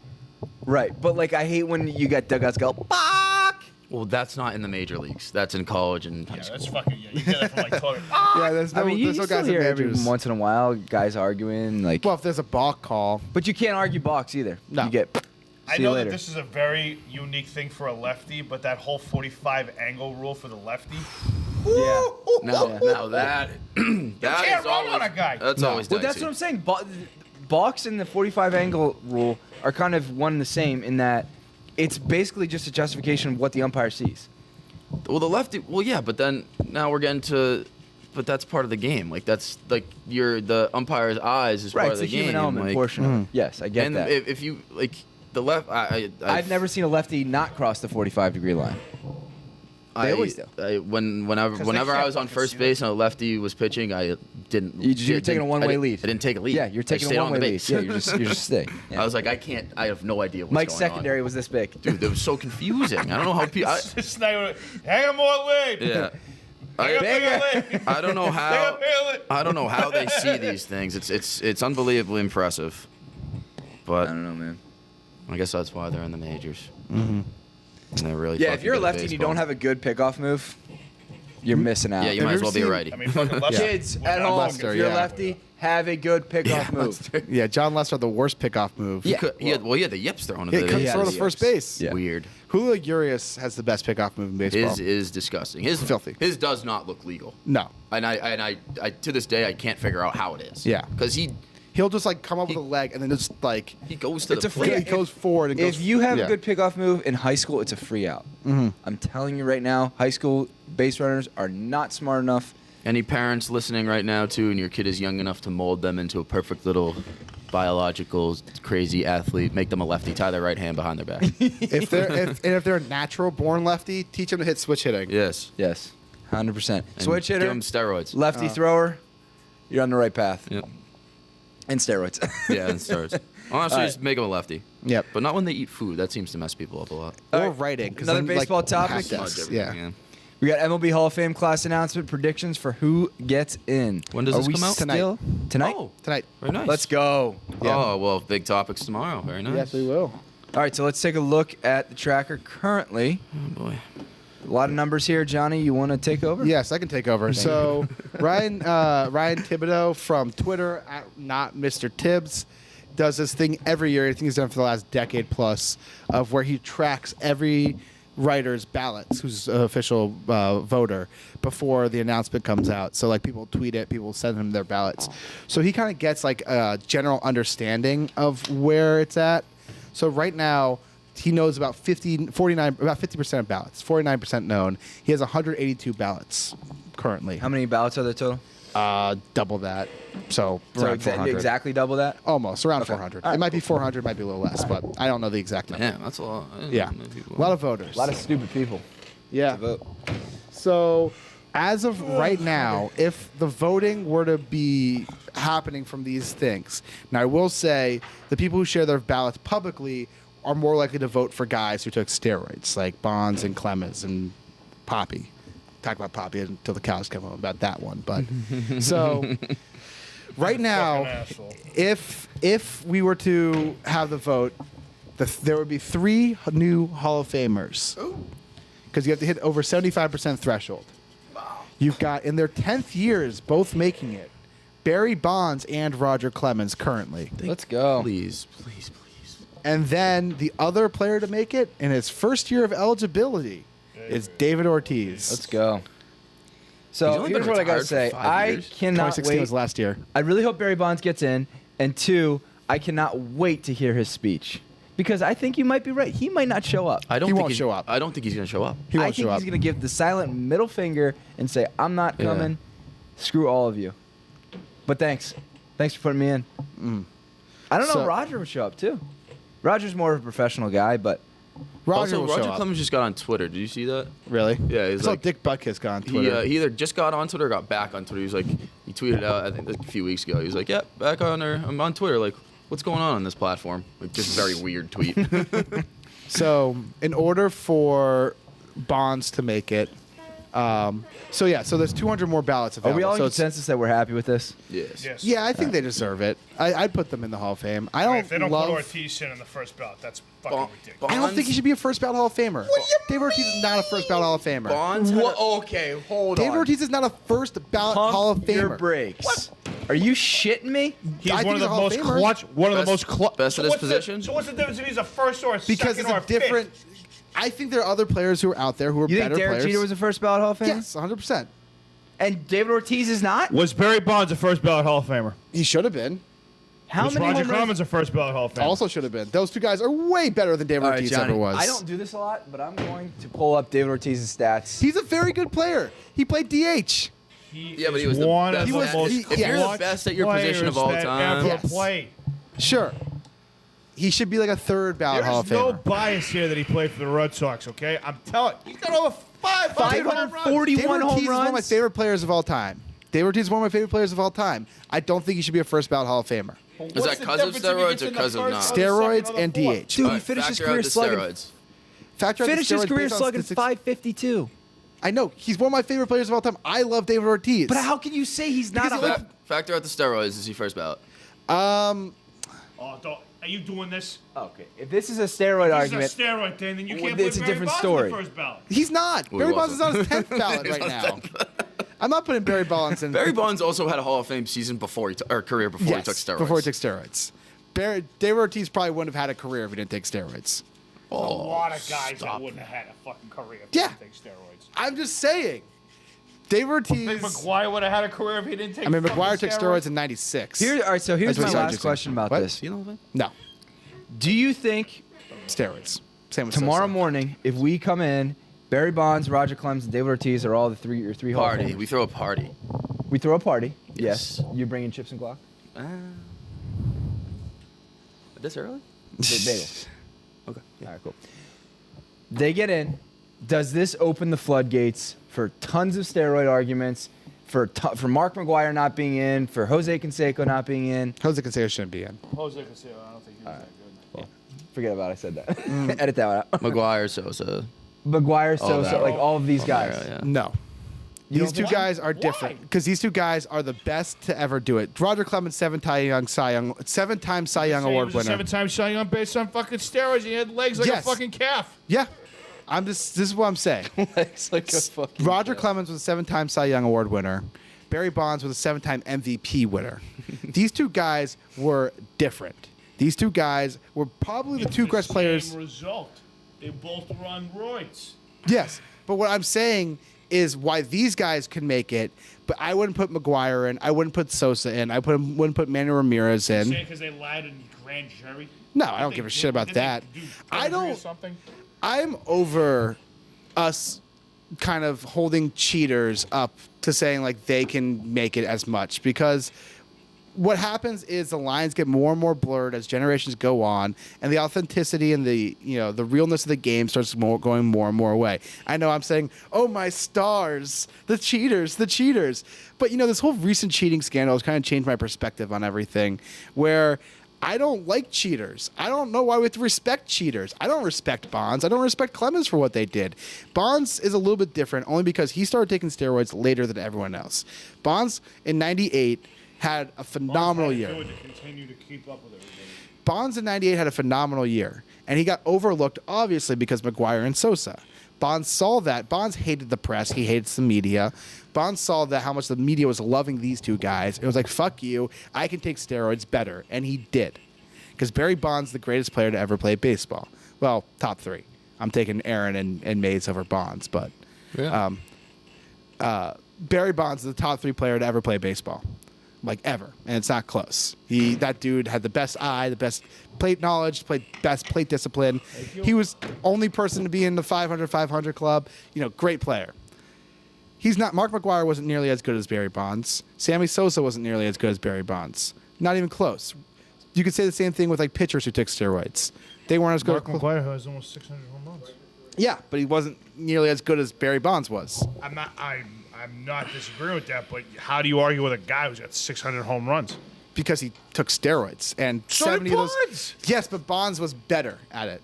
Right, but like I hate when you got dugouts go. Fuck! Well, that's not in the major leagues. That's in college and high Yeah, school. that's fucking. Yeah, you get that from like Twitter. Yeah, there's no, I mean, you there's no still guys in hear every majors. once in a while guys arguing like. Well, if there's a balk call, But you can't argue box either. No. You get. I See you know later. that this is a very unique thing for a lefty, but that whole 45 angle rule for the lefty. Yeah. Now that You can't run on a guy. That's No. always Well, dicey. that's what I'm saying. Box and the 45 angle rule are kind of one and the same in that it's basically just a justification of what the umpire sees. Well, the lefty. Well, yeah, but then now we're getting to. But that's part of the game. Like that's like the umpire's eyes is Right, part it's of a the human game. element like, portion of it. Yes, I get and that. if you like the left, I've never seen a lefty not cross the 45-degree line. They always do. Whenever they I can't was on fucking first see base and a lefty was pitching, I didn't. You're taking a one-way lead. I didn't take a lead. Yeah, you're I taking stayed a on the one-way lead. base. Yeah, you're just staying. Yeah. I was like, I can't. I have no idea what's Mike's going secondary on. was this big. Dude, that was so confusing. I don't know how people. It's not even- hang him more lead. Yeah. Hang him bigger lead. I don't know Hang how. him bigger lead. I don't know how they see these things. It's unbelievably impressive. I But don't know, man. I guess that's why they're in the majors. Mm-hmm. And they're really. Yeah, if fucking you're a good at lefty and you baseball. don't have a good pickoff move, you're missing out. Yeah, you Have might you as well ever be a seen- righty. I mean, fucking lefty. Kids at home, Lester, if you're yeah. a lefty, have a good pickoff move. yeah, John Lester had the worst pickoff move. Yeah. He had the yips thrown he into comes the throw to the first yips. base. Yeah. Weird. Julio Urias has the best pickoff move in baseball. His is disgusting. His Filthy. His does not look legal. No, And I to this day I can't figure out how it is. Yeah. Because he'll just like come up with a leg and then just like he goes to It's the a free- plate. he goes forward and goes. If you have yeah. a good pickoff move in high school, it's a free out. I'm telling you right now, high school base runners are not smart enough. Any parents listening right now too, and your kid is young enough to mold them into a perfect little biological crazy athlete, make them a lefty, tie their right hand behind their back. if they're a natural born lefty, teach them to hit switch hitting. Yes. Yes, 100%. And Switch Give hitter, them steroids. lefty thrower, you're on the right path. Yep. And steroids. Yeah, and steroids. Honestly, All just make them a lefty. Yep. But not when they eat food. That seems to mess people up a lot. Or All right, writing. 'cause another then, baseball like, topic? hack Smudge this. everything, Yeah. We got MLB Hall of Fame class announcement predictions for who gets in. When does Are this we come out? Still? Tonight? Oh, Tonight. very nice. Let's go. Yeah. Oh, well, big topics tomorrow. Very nice. Yes, we will. All right, so let's take a look at the tracker currently. Oh, boy. A lot of numbers here. Johnny, you want to take over? Yes, I can take over. So Ryan Thibodeau from Twitter at not Mr. Tibbs does this thing every year. I think he's done it for the last decade plus of where he tracks every writer's ballots, who's an official voter, before the announcement comes out. So like people tweet it, people send him their ballots. So he kind of gets like a general understanding of where it's at. So right now he knows about 50% of ballots, 49% known. He has 182 ballots currently. How many ballots are there total? Double that. So So around 400. exactly double that? Almost around Okay. 400. All right, It might be 400, might be a little less, but I don't know the exact number. Yeah, that's a lot. Yeah, a lot of voters. A lot of stupid people yeah. to vote. So, as of right now, if the voting were to be happening from these things, now I will say the people who share their ballots publicly are more likely to vote for guys who took steroids, like Bonds and Clemens and Poppy. Talk about Poppy until the cows come home about that one, but so right now, Fucking asshole. if we were to have the vote, there would be 3 new Hall of Famers. Because you have to hit over 75% threshold. You've got, in their 10th years, both making it, Barry Bonds and Roger Clemens currently. Let's go. Please, please, please. And then the other player to make it in his first year of eligibility is David Ortiz. Let's go. He's So only here's been what I gotta retired for say. 5 I years. cannot 2016 wait. was last year. I really hope Barry Bonds gets in. And 2, I cannot wait to hear his speech. Because I think you might be right. He might not show up. I don't He think won't he's- show up. I don't think he's going to show up. He won't I think show up. he's going to give the silent middle finger and say, I'm not Yeah. coming. Screw all of you. But thanks. Thanks for putting me in. I don't know. So- Roger would show up too. Roger's more of a professional guy, but Roger will Roger show up. Clemens just got on Twitter. Did you see that? Really? Yeah, I he's saw like Dick Butkus got on he, Twitter. he either just got on Twitter or got back on Twitter. He was like, he tweeted out, I think like a few weeks ago. He was like, "Yeah, back on there. I'm on Twitter. Like, what's going on this platform?" Like, just very weird tweet. So, in order for Bonds to make it, so there's 200 more ballots Are available. we all in so it's- consensus that we're happy with this? Yes. Yes. Yeah, I think they deserve it. I'd put them in the Hall of Fame. I don't If they don't love. put Ortiz in the first ballot, that's fucking Bon- ridiculous. I don't think he should be a first ballot Hall of Famer. Dave Ortiz is not a first ballot Hall of Famer. Bonds. had a- Okay, hold Dave Ortiz is not a first ballot Hall of Pump your Famer. brakes. Are you shitting me? He's I think one of he's the a Hall of most Famer. clutch. One of the Best- most clutch. best at his position? So what's the difference if he's a first or a Because second it's or a different. fifth? I think there are other players who are out there who are You think better Derek players. Jeter was a first ballot Hall of Famer? Yes, 100%. And David Ortiz is not? Was Barry Bonds a first ballot Hall of Famer? He should have been. How Was many Roger home runs? Clemens a first ballot Hall of Famer? Also should have been. Those two guys are way better than David All right, Ortiz Johnny, ever was. I don't do this a lot, but I'm going to pull up David Ortiz's stats. He's a very good player. He played DH. Yeah, but he was the one best. of the was- most he- If you're the clutch best at your position of all players that time, ever Yes. played. Sure. He should be like a third ballot Hall of There's no Famer. bias here that he played for the Red Sox. Okay, I'm telling. He's got over 500 home runs. 540 David 41 home Ortiz is one of my runs? favorite players of all time. David Ortiz is one of my favorite players of all time. I don't think he should be a first ballot Hall of Famer. What's Is that the 'cause of difference if he steroids gets or in the 'cause of first not? or the second Steroids or the and fourth? DH. Dude, he Alright, finished his factor out career the slugging. steroids. Factor out the Finished his steroids career based on slugging statistics. 552. I know. He's one of my favorite players of all time. I love David Ortiz. But how can you say he's not Because a he Hall like- Factor out the steroids. Is he first ballot? Oh, don't. Are you doing this? Okay, if this is a steroid This argument, is a steroid thing, then you Well, can't it's put a Barry different Bonds story. in the first ballot. He's not. Well, Barry he Bonds is on his wasn't. 10th ballot right now. I'm not putting Barry Bonds in. Barry Bonds also had a Hall of Fame season before career before he Yes, took steroids. before he took steroids. David Ortiz probably wouldn't have had a career if he didn't take steroids. A lot of guys that wouldn't have had a fucking career if Yeah. they didn't take steroids. I'm just saying. David Ortiz. Think McGuire would have had a career if he didn't take. I mean, fucking McGuire took steroids in '96. all right. So here's That's what my Sergeant last said. question about What? this. You know what I mean? No, Do you think steroids. Same with tomorrow Sosa. morning, if we come in, Barry Bonds, Roger Clemens, and David Ortiz are all your three Hall of Party. Famers. We throw a party. We throw a party. Yes. Yes. You bringing chips and guac? This early? Bagels. Okay. All right, cool. They get in. Does this open the floodgates for tons of steroid arguments, for Mark McGuire not being in, for Jose Canseco not being in? Jose Canseco shouldn't be in. Jose Canseco, I don't think he was that good. Forget about it, I said that. Edit that one out. McGuire, Sosa. McGuire, All Sosa, that. like all of these guys. Yeah. No. You These don't two think- guys are different because these two guys are the best to ever do it. Roger Clemens, seven-time Cy Young Award He was a winner. 7-time Cy Young based on fucking steroids. He had legs like Yes. a fucking calf. Yeah, this is what I'm saying. It's like a fucking. Roger Clemens was a 7-time Cy Young Award winner. Barry Bonds was a 7-time MVP winner. These two guys were different. These two guys were probably the two best players. Same result. They both were on roids. Yes, but what I'm saying is why these guys can make it, but I wouldn't put McGuire in. I wouldn't put Sosa in. wouldn't put Manuel Ramirez in. Saying because they lied in grand jury. No, I don't give a shit about Did they that. do I perjury or don't. Something? I'm over us kind of holding cheaters up to saying like they can make it as much because what happens is the lines get more and more blurred as generations go on, and the authenticity and the the realness of the game starts going more and more away. I know I'm saying, oh my stars, the cheaters, but this whole recent cheating scandal has kind of changed my perspective on everything, where I don't like cheaters. I don't know why we have to respect cheaters. I don't respect Bonds. I don't respect Clemens for what they did. Bonds is a little bit different only because he started taking steroids later than everyone else. Bonds in '98 had a phenomenal year. To continue to keep up with everybody. Bonds in '98 had a phenomenal year, and he got overlooked obviously because McGuire and Sosa. Bonds saw that. Bonds hated the press. He hates the media. Bonds saw that how much the media was loving these two guys. It was like, fuck you. I can take steroids better. And he did. Because Barry Bonds is the greatest player to ever play baseball. Well, top 3. I'm taking Aaron and Mays over Bonds, but Barry Bonds is the top 3 player to ever play baseball. Like ever, and it's not close. That dude had the best eye, the best plate knowledge, best plate discipline. He was only person to be in the 500 club. Great player. He's not. Mark McGuire wasn't nearly as good as Barry Bonds. Sammy Sosa wasn't nearly as good as Barry Bonds. Not even close. You could say the same thing with like pitchers who took steroids. They weren't as good. Mark McGwire has almost 600 home runs. Yeah, but he wasn't nearly as good as Barry Bonds was. I'm not disagreeing with that, but how do you argue with a guy who's got 600 home runs? Because he took steroids and So 70 did of those. Bonds. Yes, but Bonds was better at it.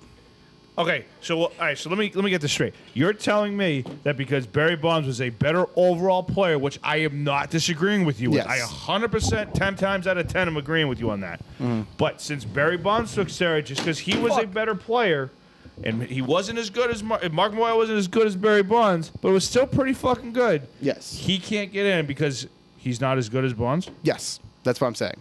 Okay, so all right, so let me get this straight. You're telling me that because Barry Bonds was a better overall player, which I am not disagreeing with you with. Yes. I 100%, 10 times out of 10, am agreeing with you on that. Mm-hmm. But since Barry Bonds took steroids, just because he was a better player, and he wasn't as good as Mark McGwire wasn't as good as Barry Bonds, but it was still pretty fucking good. Yes. He can't get in because he's not as good as Bonds. Yes, that's what I'm saying.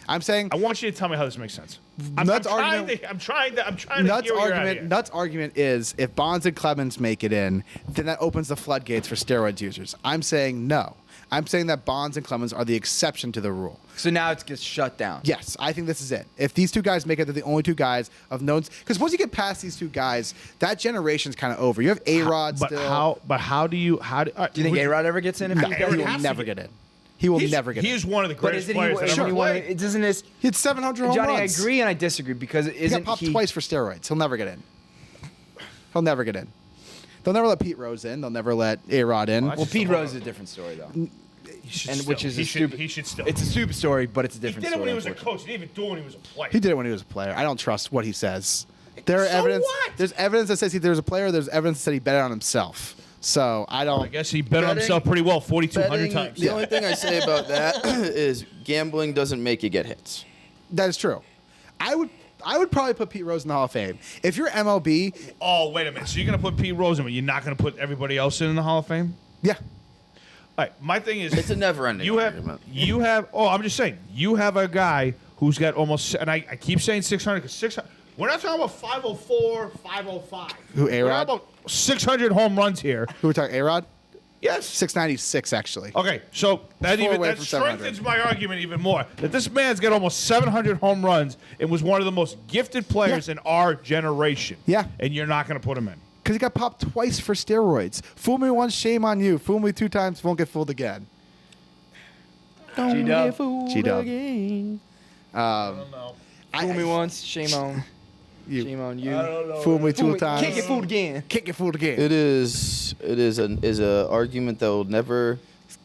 I'm saying I want you to tell me how this makes sense. I'm Nuts trying argument- to Nuts hear where you're at argument. here. Nuts argument is if Bonds and Clemens make it in, then that opens the floodgates for steroids users. I'm saying no. I'm saying that Bonds and Clemens are the exception to the rule. So now it gets shut down. Yes, I think this is it. If these two guys make it, they're the only two guys of known. Because once you get past these two guys, that generation's kind of over. You have A-Rod But still. how do you Do you think A-Rod ever gets in? If No, he He A-Rod will has to never get- get in. He will never get He in. is one of the But greatest isn't he? players that Isn't ever he one? played. It doesn't this. He had 700 home Johnny, runs. I agree and I disagree because He isn't got popped he? twice for steroids. He'll never get in. He'll never get in. They'll never let Pete Rose in. They'll never let A-Rod in. Well, Well, Pete Still Rose is a different story though, He should and still- which is he a should, stupid. He should still. It's a stupid story, but it's a he different did it story. when he was a unfortunately. coach. He didn't even do it when he was a player. He did it when he was a player. I don't trust what he says. There are So evidence. what? There's evidence that says he was a player. There's evidence that said he bet on himself. So I don't. I guess he bet on Betting- himself pretty well, 4,200 Betting, times. the only thing I say about that is gambling doesn't make you get hits. That is true. I would probably put Pete Rose in the Hall of Fame. If you're MLB, Oh, wait a minute. So you're going to put Pete Rose in, but you're not going to put everybody else in the Hall of Fame? yeah, All right, my thing is, It's a never-ending argument. I'm just saying, you have a guy who's got almost, and I keep saying 600 because 600, we're not talking about 504, 505. Who, We're A-Rod? talking about 600 home runs here. who we talking? A-Rod, Yes. 696 actually. Okay, so that Four even away that from 700. strengthens my argument even more. That this man's got almost 700 home runs and was one of the most gifted players Yeah. in our generation. Yeah. And you're not going to put him in. Because he got popped twice for steroids. Fool me once, shame on you. Fool me 2 times, won't get fooled again. G-Dub. G-Dub. No. Fool me once, shame on. You. Shame on you. Fool me 2 times. Can't get fooled again. Can't get fooled again. It is a argument that will never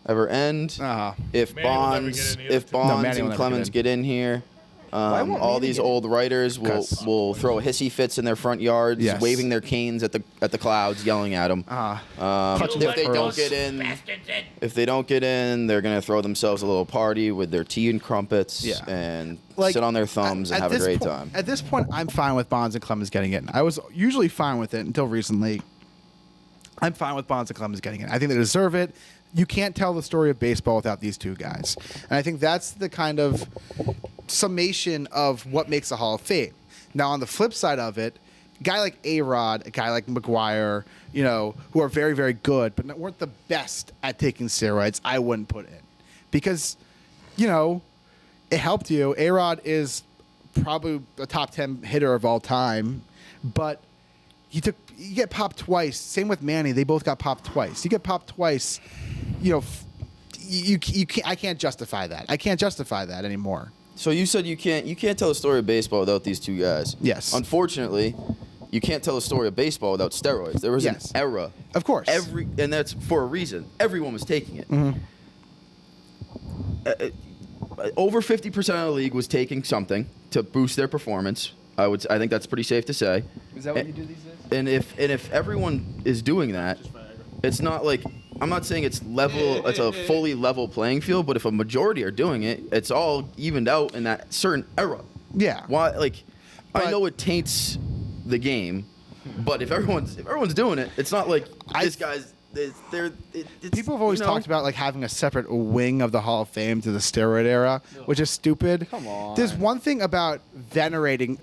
ever end. Uh-huh. If Manny will never Bonds get in either. if No, Bonds Manny will and never Clemens get get in here, won't all Manny these get in? old writers will 'Cause- will throw hissy fits in their front yards, Yes. waving their canes at the clouds, yelling at them. Clutching If they their don't pearls. get in, they're gonna throw themselves a little party with their tea and crumpets Yeah. and Like, sit on their thumbs and at have a this great po- time. At this point, I'm fine with Bonds and Clemens getting in. I was usually fine with it until recently. I'm fine with Bonds and Clemens getting in. I think they deserve it. You can't tell the story of baseball without these two guys. And I think that's the kind of summation of what makes a Hall of Fame. Now, on the flip side of it, a guy like A-Rod, a guy like McGwire, who are very, very good, but weren't the best at taking steroids, I wouldn't put in. Because, it helped you. A-Rod is probably a top 10 hitter of all time, but you get popped twice. Same with Manny. They both got popped twice. You get popped twice, you can't, I can't justify that. I can't justify that anymore. So you said you can't tell the story of baseball without these two guys. Yes. Unfortunately, you can't tell the story of baseball without steroids. There was Yes. an era. Of course. And that's for a reason. Everyone was taking it. Over 50% of the league was taking something to boost their performance. I think that's pretty safe to say. Is that what you do these days? And if everyone is doing that, it's not like I'm not saying it's level. It's a fully level playing field. But if a majority are doing it, it's all evened out in that certain era. Yeah. Why? Like, I But- know it taints the game, but if everyone's doing it, it's not like this guy's. It's, People have always talked about like having a separate wing of the Hall of Fame to the steroid era, which is stupid. Come on. There's one thing about showcasing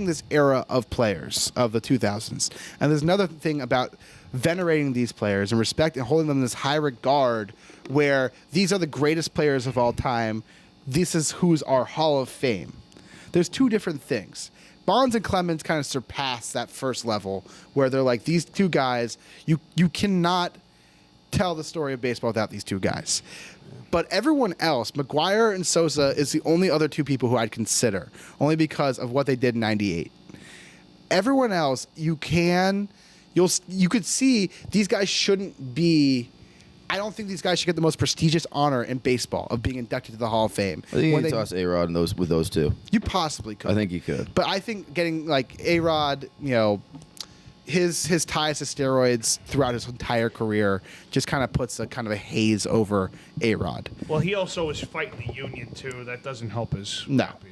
this era of players of the 2000s, and there's another thing about venerating these players and respect and holding them in this high regard, where these are the greatest players of all time. This is who's our Hall of Fame. There's two different things. Bonds and Clemens kind of surpass that first level where they're like, these two guys, you cannot tell the story of baseball without these two guys. But everyone else, McGuire and Sosa, is the only other two people who I'd consider, only because of what they did in '98. Everyone else, you could see these guys shouldn't be. I don't think these guys should get the most prestigious honor in baseball of being inducted to the Hall of Fame. I think When you they- toss A-Rod in with those two. You possibly could. I think you could. But I think getting like A-Rod, his ties to steroids throughout his entire career just kind of puts a kind of a haze over A-Rod. Well, he also was fighting the union too. That doesn't help his No. rap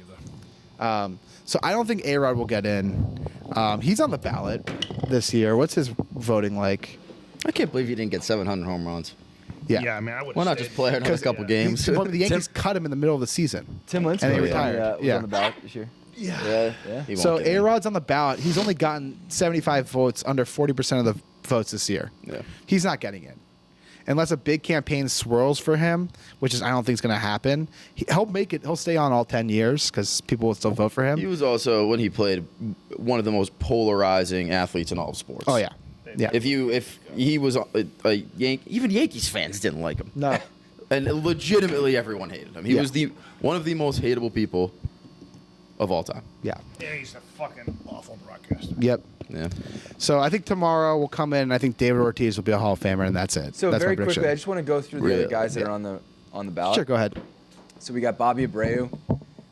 either. So I don't think A-Rod will get in. He's on the ballot this year. What's his voting like? I can't believe you didn't get 700 home runs. Yeah. I mean, I would. Why not just play another couple games? Well, the Yankees cut him in the middle of the season. Tim Lincecum And he was retired. was Yeah. on the ballot this year. Yeah. He won't So get in. A-Rod's on the ballot. He's only gotten 75 votes, under 40% of the votes this year. Yeah. He's not getting in. Unless a big campaign swirls for him, which is I don't think is going to happen. He'll make it. He'll stay on all 10 years because people will still vote for him. He was also, when he played, one of the most polarizing athletes in all of sports. Oh yeah, yeah. If he was a Yankee, even Yankees fans didn't like him. No. And legitimately everyone hated him. He Yeah. was one of the most hateable people of all time. Yeah. Yeah, he's a fucking awful broadcaster. Yep. Yeah. So I think tomorrow will come in. And I think David Ortiz will be a Hall of Famer, and that's it. So that's very my prediction. quickly, I just want to go through the other Really? guys that Yeah. are on the ballot. Sure, go ahead. So we got Bobby Abreu,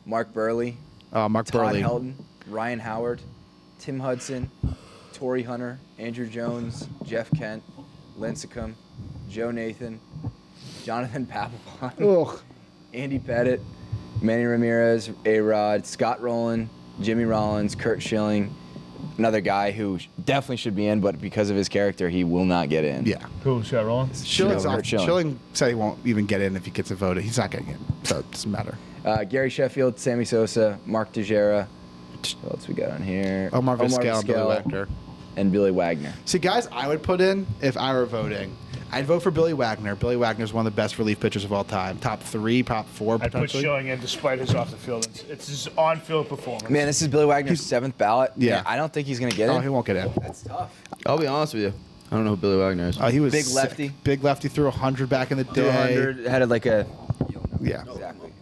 Mark Burley, Mark Todd Burley. Helton, Ryan Howard, Tim Hudson, Torrey Hunter, Andrew Jones, Jeff Kent, Lincecum, Joe Nathan, Jonathan Papelbon, Ugh. Andy Pettit, Manny Ramirez, A-Rod, Scott Rowland, Jimmy Rollins, Kurt Schilling, another guy who definitely should be in, but because of his character, he will not get in. Yeah. Who's Scott Rollins? Schilling's Kurt off. Schilling. Schilling said he won't even get in if he gets a vote. He's not getting in, so it doesn't matter. Gary Sheffield, Sammy Sosa, Mark Teixeira. What else we got on here? Omar Vizquel and Billy Wagner. And Billy Wagner. See, guys, I would put in if I were voting. I'd vote for Billy Wagner. Billy Wagner's one of the best relief pitchers of all time. Top 3, top 4, I'd put potentially. Schilling in despite his off the field. It's his on field performance. Man, this is Billy Wagner's 7th ballot. Yeah. Man, I don't think he's going to get Oh, in. he won't get in. That's tough. I'll be honest with you. I don't know who Billy Wagner is. Oh, he was Big sick. lefty. Big lefty, threw 100 back in the day. 200, had like a... Yeah. Exactly.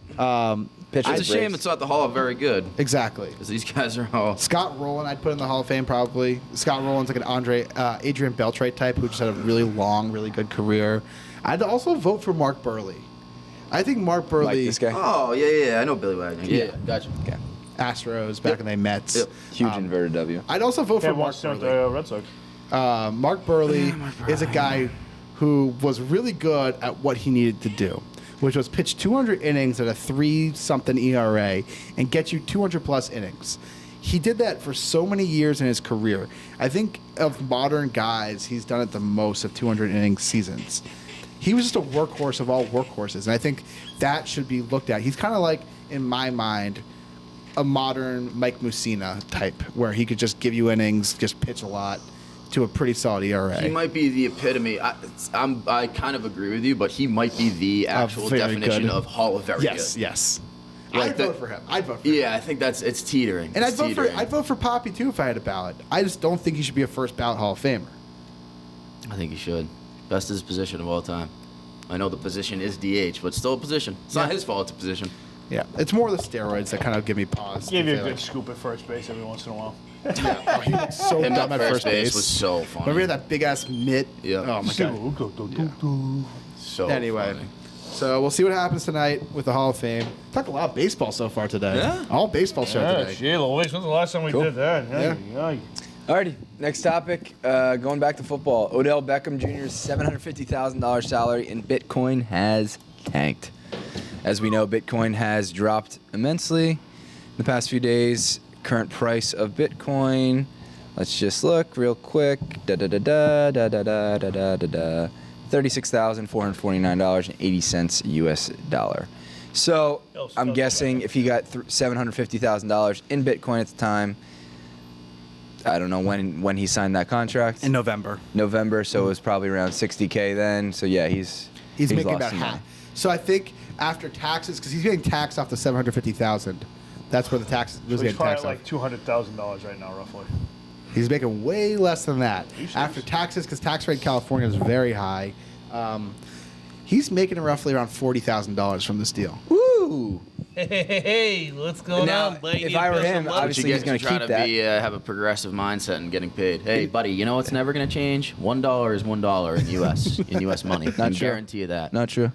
Pitcher It's a shame it's not the Hall of very good, Exactly. because these guys are all. Scott Rowland, I'd put in the Hall of Fame probably. Scott Rowland's like an Adrian Beltre type who just had a really long, really good career. I'd also vote for Mark Burley. I think Mark Like Burley, this guy. Oh, yeah, I know Billy Wagner. Yeah, gotcha. Okay. Astros back in the Mets. Yep. Huge inverted W. I'd also vote for Yeah, Mark once with Burley. the Red Sox. Mark Burley is a guy who was really good at what he needed to do, which was pitch 200 innings at a 3-something ERA and get you 200-plus innings. He did that for so many years in his career. I think of modern guys, he's done it the most of 200-inning seasons. He was just a workhorse of all workhorses, and I think that should be looked at. He's kind of like, in my mind, a modern Mike Mussina type, where he could just give you innings, just pitch a lot to a pretty solid ERA. He might be the epitome. I kind of agree with you, but he might be the actual very definition good. of Hall of Very Yes, Good. yes. Like I'd the- vote for him. I'd vote for him. Yeah, I think it's teetering. And It's I'd teetering. vote for Poppy too if I had a ballot. I just don't think he should be a first ballot Hall of Famer. I think he should. Best of his position of all time. I know the position is DH, but still a position. It's not Yeah. his fault. It's a position. Yeah, it's more the steroids that kind of give me pause. Give to you a say, good like, scoop at first base every once in a while. oh, he was so Him dumb at at first base was so funny. Remember he had that big ass mitt? Yeah. Oh my god. So Anyway, funny. so we'll see what happens tonight with the Hall of Fame. Talked a lot of baseball so far today. Yeah. All baseball show Yeah, today. gee, Louise, when's the last time we Cool. did that? Yeah. Alrighty, next topic. Going back to football. Odell Beckham Jr.'s $750,000 salary in Bitcoin has tanked. As we know, Bitcoin has dropped immensely in the past few days. Current price of Bitcoin. Let's just look real quick. $36,449.80 US dollar. So I'm guessing if he got $750,000 in Bitcoin at the time, I don't know when he signed that contract. In November. November, so it was probably around 60K then. So yeah, he's He's making lost about some half. money. So I think after taxes, because he's getting taxed off the $750,000. That's where the tax was So he's getting probably taxed at off. like $200,000 right now, roughly. He's making way less than that you serious? after taxes, because tax rate in California is very high. He's making roughly around $40,000 from this deal. Woo! Hey, what's going Now, on, lady? if I were him, But obviously you he's get going to to try keep to that. be have a progressive mindset and getting paid. Hey, buddy, you know what's never going to change? $1 is $1 in U.S. in U.S. money. I can true. guarantee you that. Not true.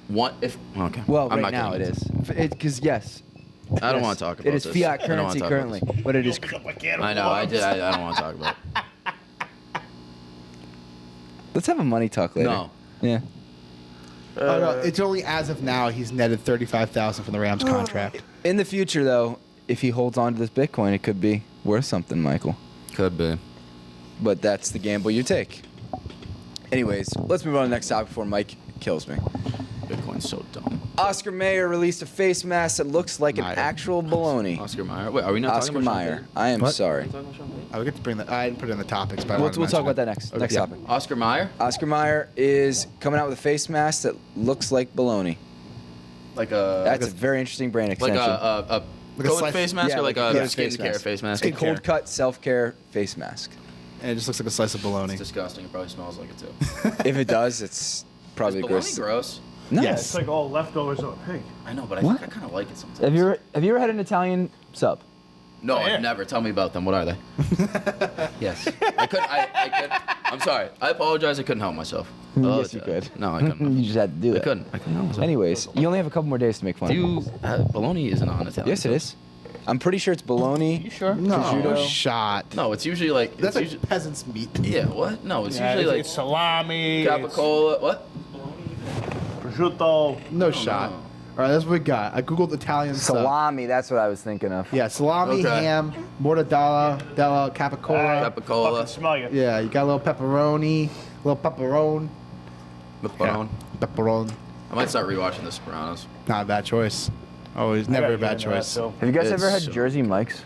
What if? Okay. Well, I'm right not now it getting is. Because, yes. I don't yes, want to talk about it is this. fiat I don't wanna currency talk about currently, this. but it is. Open up a can of I know. I worms. did. I don't want to talk about it. Let's have a money talk later. No. Yeah. Oh, no, it's only as of now he's netted $35,000 from the Rams contract. In the future, though, if he holds on to this Bitcoin, it could be worth something, Michael. Could be. But that's the gamble you take. Anyways, let's move on to the next topic before Mike kills me. Bitcoin's so dumb. Oscar Mayer released a face mask that looks like an Meyer. actual baloney. Oscar Mayer. Wait, are we not Oscar talking about Mayer. Sean I am What? sorry. Payton? Are we talking about Sean Payton? I would get to bring that. I didn't put it in the topics, but I We'll wanted to talk mention about it. that next. Okay. Next Yeah. topic. Oscar Mayer? Oscar Mayer is coming out with a face mask that looks like baloney. Like a That's a very interesting brand like extension. a Like a code slice- face mask Yeah, or like like a a skin face care mask. face mask. a cold cut self-care face mask. And it just looks like a slice of bologna. It's disgusting. It probably smells like it too. If it does, it's probably Is gross. bologna gross? No. Yeah, it's like all leftovers of a pig. I know, but I What? think I kind of like it sometimes. Have you ever had an Italian sub? No, Oh, yeah. I've never. Tell me about them. What are they? Yes. I could. I'm sorry. I apologize. I couldn't help myself. Yes, you could. No, I couldn't. You just had to do I it. couldn't. I couldn't help myself. Anyways, you only have a couple more days to make fun Do of you? it. Bologna isn't on Italian. Yes, it is. I'm pretty sure it's bologna. You sure? No prosciutto. shot. No, it's usually like. That's it's like usually, peasant's meat. yeah. What? No, it's Yeah, usually like it's salami. capicola. What? Prosciutto. No shot. know. All right, that's what we got. I googled Italian sub. Salami, that's what I was thinking of. Yeah, salami, Okay. ham, mortadella, della, capicola. Capicola. Fucking smell you. Yeah, you got a little pepperoni, a little pepperoni. Pepperoni. Pepperoni. I might start rewatching The Sopranos. Not a bad choice. Always, I never gotta a get bad into that, choice. too. Have you guys It's ever had so- Jersey Mike's?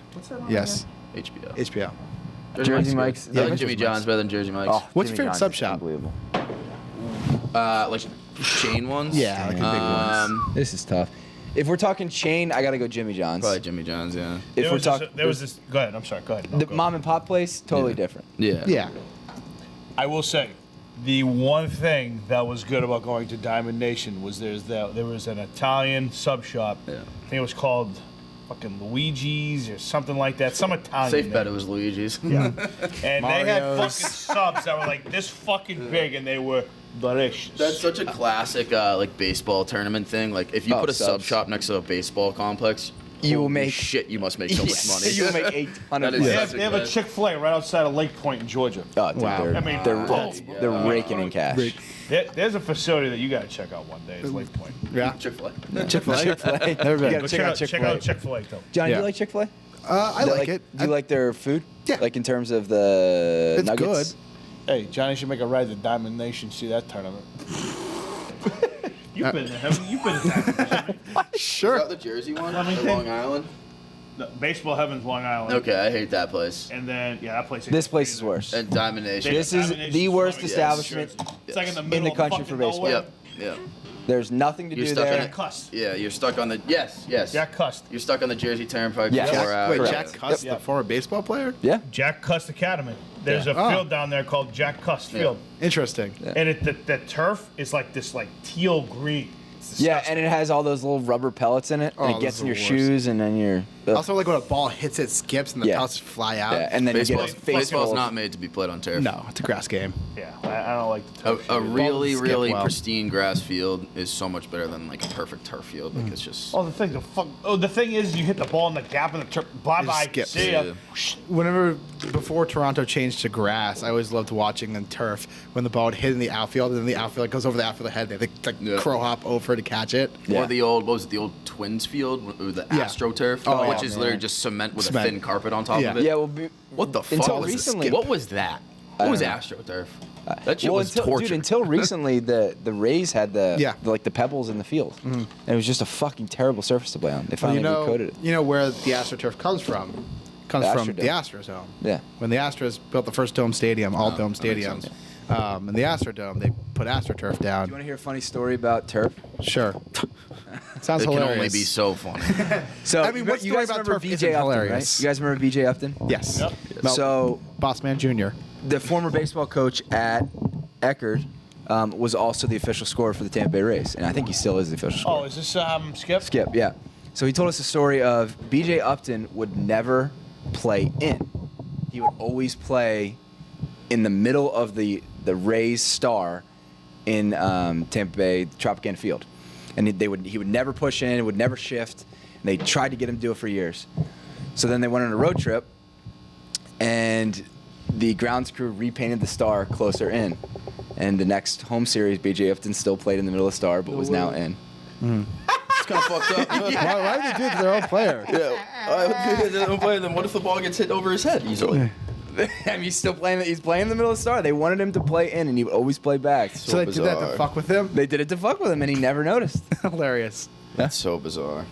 Yes, HBO. HBO. Jersey Mike's. I like Yeah, Jimmy Mike's. John's better than Jersey Mike's. Oh, What's Jimmy your favorite John's sub is shop? Unbelievable. Like chain ones. Yeah, like the big ones. This is tough. If we're talking chain, I gotta go Jimmy John's. Probably Jimmy John's. Yeah. If There we're was talking, there was this. Go ahead. I'm sorry. Go ahead. No, the go. mom and pop place, totally Yeah. different. Yeah. Yeah. I will say, the one thing that was good about going to Diamond Nation was there was an Italian sub shop. Yeah. I think it was called fucking Luigi's or something like that. Some Italian. Safe name. bet it was Luigi's. Yeah. And they had fucking Mario's. subs that were like this fucking big, and they were delicious. That's such a classic like baseball tournament thing. Like if you Oh, put a sub subs. shop next to a baseball complex, You will holy make- shit. You must make so much money. You will make a ton That of is money. They have, such they have a good- Chick-fil-A right outside of Lake Point in Georgia. Oh, dude, Wow. they're, I mean, they're, boom. they're raking in cash. Rake. There's a facility that you gotta check out one day. It's Lake Point. Yeah. Chick-fil-A. Chick-fil-A. Chick-fil-A. Never You been. gotta Go check out check Chick-fil-A. out Chick-fil-A though. John, do Yeah. you like Chick-fil-A? I like it. Do you like their food? Yeah. Like in terms of the It's nuggets? Hey, Johnny should make a ride to Diamond Nation. See that tournament. You've been there, haven't you? You've been to Diamond Nation. Is Sure. that the Jersey one? Flemington? Long Island. No, Baseball Heavens, Long Island. Okay, I hate that place. And then that place. This place is worse. And Diamond Nation. This is Diamond the Nation's worst Flemington. establishment It's like in the in middle the of country fucking for baseball. nowhere. Yep. Yeah. There's nothing to You're do stuck in there. it. Jack Cust. Yeah, you're stuck on the yes. Jack Cust. You're stuck on the Jersey Turnpike Yes. for 4 Jack- hours. Wait, Correct. Jack Cuss, Yep. the former baseball player? Yeah. Jack Cust Academy. There's Yeah. a Oh. field down there called Jack Cust Field, Interesting. and the turf is like this teal green. It's Yeah, disgusting. and it has all those little rubber pellets in it, and Oh, it gets those in are your the worst. shoes, and then you're. Also, like when a ball hits it, skips, and the Yeah. pellets fly out. Yeah, and then you Baseball's, get a face baseball's full of- not made to be played on turf. No, it's a grass game. Yeah, I don't like the turf. A really, skip really well. pristine grass field is so much better than like a perfect turf field. Like it's just. Oh, the thing is, you hit the ball in the gap in the turf. Bye bye. skip. See ya. Yeah. Whenever, before Toronto changed to grass, I always loved watching on turf when the ball would hit in the outfield, and then the outfield goes over the outfield head. They like Yeah. crow hop over to catch it. Yeah. Or the old, what was it, the old Twins field, with the Yeah. AstroTurf, Oh, which yeah, is man. literally just cement with Cement. a thin carpet on top Yeah. of it. Yeah, well, What the fuck until was this? recently- What was that? I What was don't know. AstroTurf? That shit well, was until, torture. dude, until recently, the Rays had Yeah. the pebbles in the field, and it was just a fucking terrible surface to play on. They finally recoded it. You know where the AstroTurf comes from? Comes The from Astrodome. the Astrodome. Yeah. When the Astros built the first dome stadium, all dome that makes stadium, sense. in the Astrodome, they put AstroTurf Do down. you want to hear a funny story about turf? Sure. Sounds it can hilarious. only be so funny. So I mean, what you story guys about remember turf BJ isn't Upton, hilarious? right? You guys remember BJ Upton? Yes. Yep. Mel- So Bossman Jr. the former baseball coach at Eckerd was also the official scorer for the Tampa Bay Rays, and I think he still is the official scorer. Oh, is this Skip? Skip, yeah. So he told us the story of B.J. Upton would never play in. He would always play in the middle of the Rays star in Tampa Bay Tropicana Field, and he would never push in, would never shift. And they tried to get him to do it for years. So then they went on a road trip, and the grounds crew repainted the star closer in. And the next home series, B.J. Upton still played in the middle of the star, but was now in. It's kind of fucked up. Why would they do it to their own player? Yeah. Then what if the ball gets hit over his head easily? I mean, he's still playing. He's playing in the middle of the star. They wanted him to play in, and he would always play back. So they did that to bizarre. fuck with him? They did it to fuck with him, and he never noticed. Hilarious. That's so bizarre.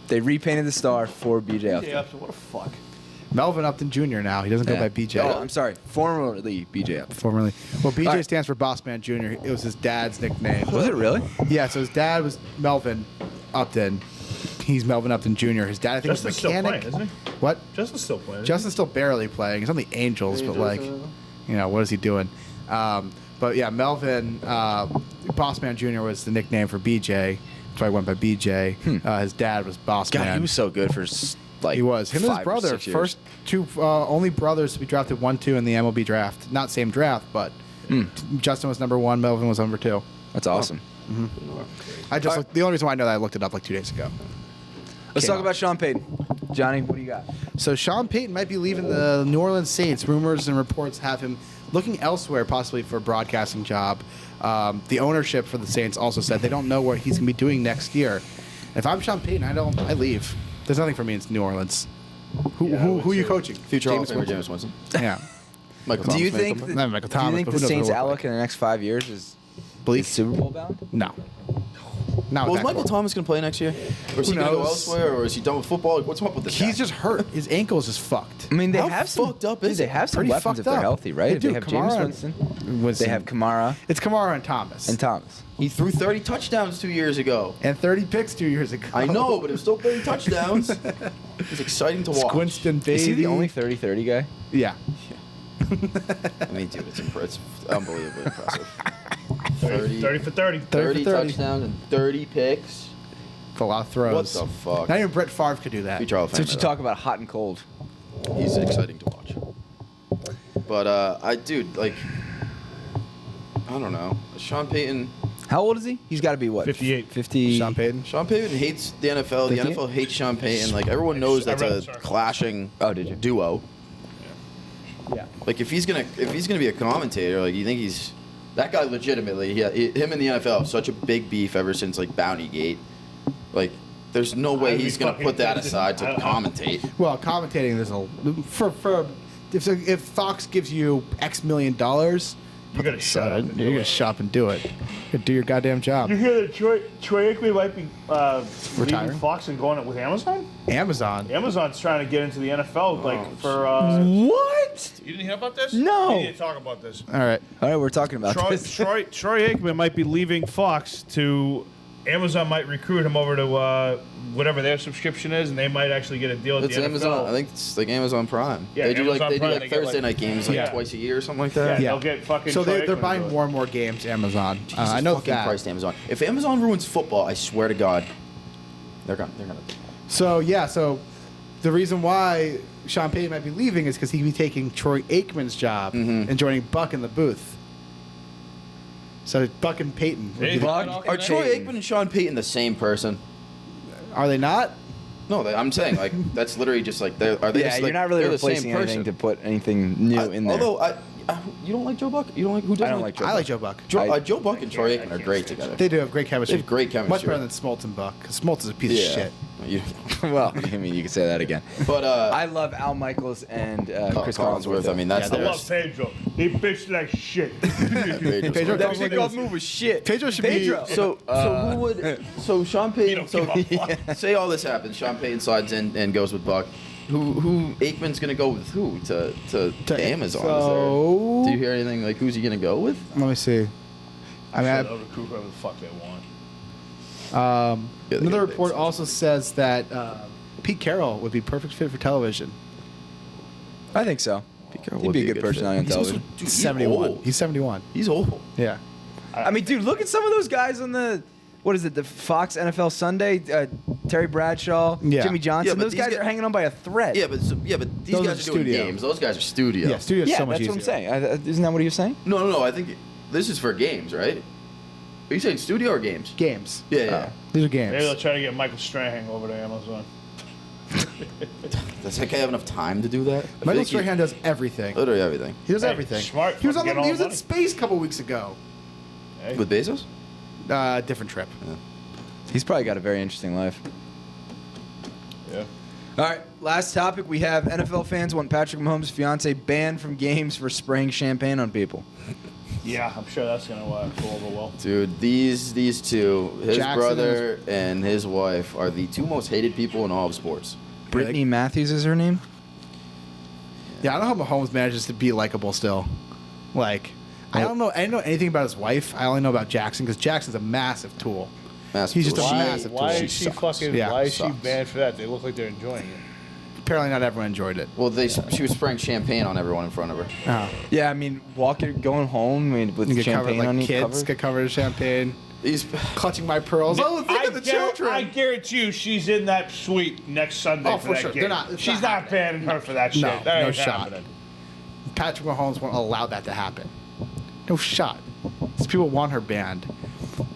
They repainted the star for B.J. Yeah, Upton. Upton, what a fuck. Melvin Upton Jr. now. He doesn't go by BJ. Oh, I'm sorry. Formerly B.J. Upton. Formerly. Well, BJ All right. stands for Boss Man Jr. It was his dad's nickname. Was it really? Yeah, so his dad was Melvin Upton. He's Melvin Upton Jr. His dad, I think, Justin's is still mechanic. playing, isn't he? What? Justin's still playing. isn't Justin's still barely playing. He's on the Angels, but like, what is he doing? But yeah, Melvin, Boss Man Jr. was the nickname for BJ. That's why I went by BJ. His dad was Boss God, Man. he was so good for like. He was. Him and his 5 or brother, 6 years. first two, only brothers to be drafted 1-2 in the MLB draft. Not same draft, but Justin was number 1, Melvin was number 2. That's awesome. I just looked, the only reason why I know that I looked it up like 2 days ago. Let's Came talk out. about Sean Payton. Johnny, what do you got? So Sean Payton might be leaving the New Orleans Saints. Rumors and reports have him looking elsewhere, possibly for a broadcasting job. The ownership for the Saints also said they don't know what he's going to be doing next year. If I'm Sean Payton, I leave. There's nothing for me in New Orleans. Who are you coaching? Future Hall of James Famer Winston? James Winston. Yeah. Michael Do Thomas, you maybe. think? Not Michael Do you Thomas, think but the who knows Saints' what he'll look outlook in the next 5 years is Bleak? Super Bowl bound? No. Not Well, with is that Michael core. Thomas going to play next year? Or is Who he going to go knows? elsewhere? Or is he done with football? Like, what's up with this guy? He's just hurt. His ankle is just fucked. I mean, they How have some. fucked up dude, is they it? have some Pretty weapons fucked if they're up. healthy, right? They If do. they have James Kamara- Winston. They have Kamara It's Kamara and Thomas. and Thomas. He threw 30 touchdowns 2 years ago. And 30 picks 2 years ago. I know, but it was still 30 touchdowns. It's exciting to watch. Squinston, baby. Is he the only 30-30 guy? Yeah. I mean, dude, it's unbelievably impressive. 30 for 30. 30 for 30. touchdowns and 30 picks. It's a lot of throws. What the fuck? Not even Brett Favre could do that. Future Hall of So what Famer, you talk about hot and cold. though. He's exciting to watch. But I don't know. Sean Payton. How old is he? He's got to be what? 58. 50. Sean Payton. Sean Payton hates the NFL. The 58? NFL hates Sean Payton. Like everyone knows that's I read a this article. clashing Oh, did you? duo. Yeah. Like if he's gonna be a commentator, like you think he's that guy legitimately? Him in the NFL have such a big beef ever since like Bountygate. Like there's no way I'd be he's gonna fucking put that pissed. aside to I don't- commentate. Well, commentating there's if Fox gives you X million dollars, You gotta shut up. and you're do gonna it. shop and do it. You gotta do your goddamn job. You hear that Troy Aikman might be Retiring? leaving Fox and going with Amazon? Amazon. Amazon's trying to get into the NFL, for. What? You didn't hear about this? No. We need to talk about this. All right. All right, we're talking about this. Troy Aikman might be leaving Fox to. Amazon might recruit him over to whatever their subscription is, and they might actually get a deal with It's the NFL. Amazon. I think it's like Amazon Prime. Yeah, they do Amazon like Prime, they get, Thursday like- night games like Yeah. twice a year or something like Yeah, that. they'll get fucking. So Troy they're Aikman buying to do it. more and more games. Amazon. Jesus I know fucking that. Christ, Amazon. If Amazon ruins football, I swear to God, they're gonna. So yeah. So the reason why Sean Payton might be leaving is because he'd be taking Troy Aikman's job Mhm. and joining Buck in the booth. So Buck and Payton. would be Hey, the- Buck Are Troy Payton. Aikman and Sean Payton the same person? Are they not? No, I'm saying like that's literally just like they are they Yeah, just you're like not really they're the same replacing anything person. to put anything new in there. Although you don't like Joe Buck? You don't like who doesn't I don't like Joe I like Joe Buck. Joe Buck and Troy Aikman are great together. They do have great chemistry. They have great chemistry. Much better than Smoltz and Buck. 'Cause Smoltz is a piece of shit. You- well, I mean, you can say that again. but I love Al Michaels and Chris Collinsworth. I mean, that's Yeah, the I love best. Pedro. He bitched like shit. Pedro That Collinsworth big golf move was shit. Pedro should be- So who would? So Sean Payton. You don't give a So say all this happens. Sean Payton slides in and goes with Buck. Who Aikman's gonna go with? Who to Amazon? So- Do you hear anything like who's he gonna go with? Let me see. I mean, They'll recruit whoever the fuck they want. I, Yeah, they another got report big also says that Pete Carroll would be perfect fit for television. I think so. Pete Carroll He'd would be a good personality on He's also- television. dude, He's 71. old. He's 71. He's old. Yeah. I mean, dude, look at some of those guys on the. What is it? The Fox NFL Sunday. Terry Bradshaw, Yeah. Jimmy Johnson. Yeah, but those these guys guys- are hanging on by a thread. Yeah, but these Those guys are are doing studio. games. Those guys are studio. Yeah, studio's yeah, so much that's what I'm easier. saying. Isn't that what he was saying? No. I think this is for games, right? Are you saying studio or games? Games. Yeah. These are Maybe they'll games. try to get Michael Strahan over to Amazon. Does that guy have enough time to do that? I feel Michael like he- Strahan does everything. Literally everything. He does Hey, everything. smart. He was on Fucking the, get he all was the in money. space a couple weeks ago. Hey. With Bezos? Different trip. He's probably got a very interesting life. Yeah. All right, last topic. We have NFL fans want Patrick Mahomes' fiance banned from games for spraying champagne on people. Yeah, I'm sure that's gonna go over well. Dude, these two, his Jackson brother and his wife, are the two most hated people in all of sports. Brittany Matthews is her name. Yeah, I don't know how Mahomes manages to be likable still. Like, I don't know anything about his wife. I only know about Jackson because Jackson's a massive tool. Massive He's just a bullshit. massive Why tool. is she sucks. fucking? Yeah, why is she sucks. banned for that? They look like they're enjoying it. Apparently, not everyone enjoyed it. Well, she was spraying champagne on everyone in front of her. Oh. Yeah, I mean, going home with You get covered champagne like on you. kids covered. get covered in champagne, These, clutching my pearls. Oh, think of the children. I guarantee you, she's in that suite next Sunday Oh, for for that sure. game. They're not- it's She's not not banning her for that shit. No, That no ain't shot. happening. Patrick Mahomes won't allow that to happen. No shot. These people want her banned.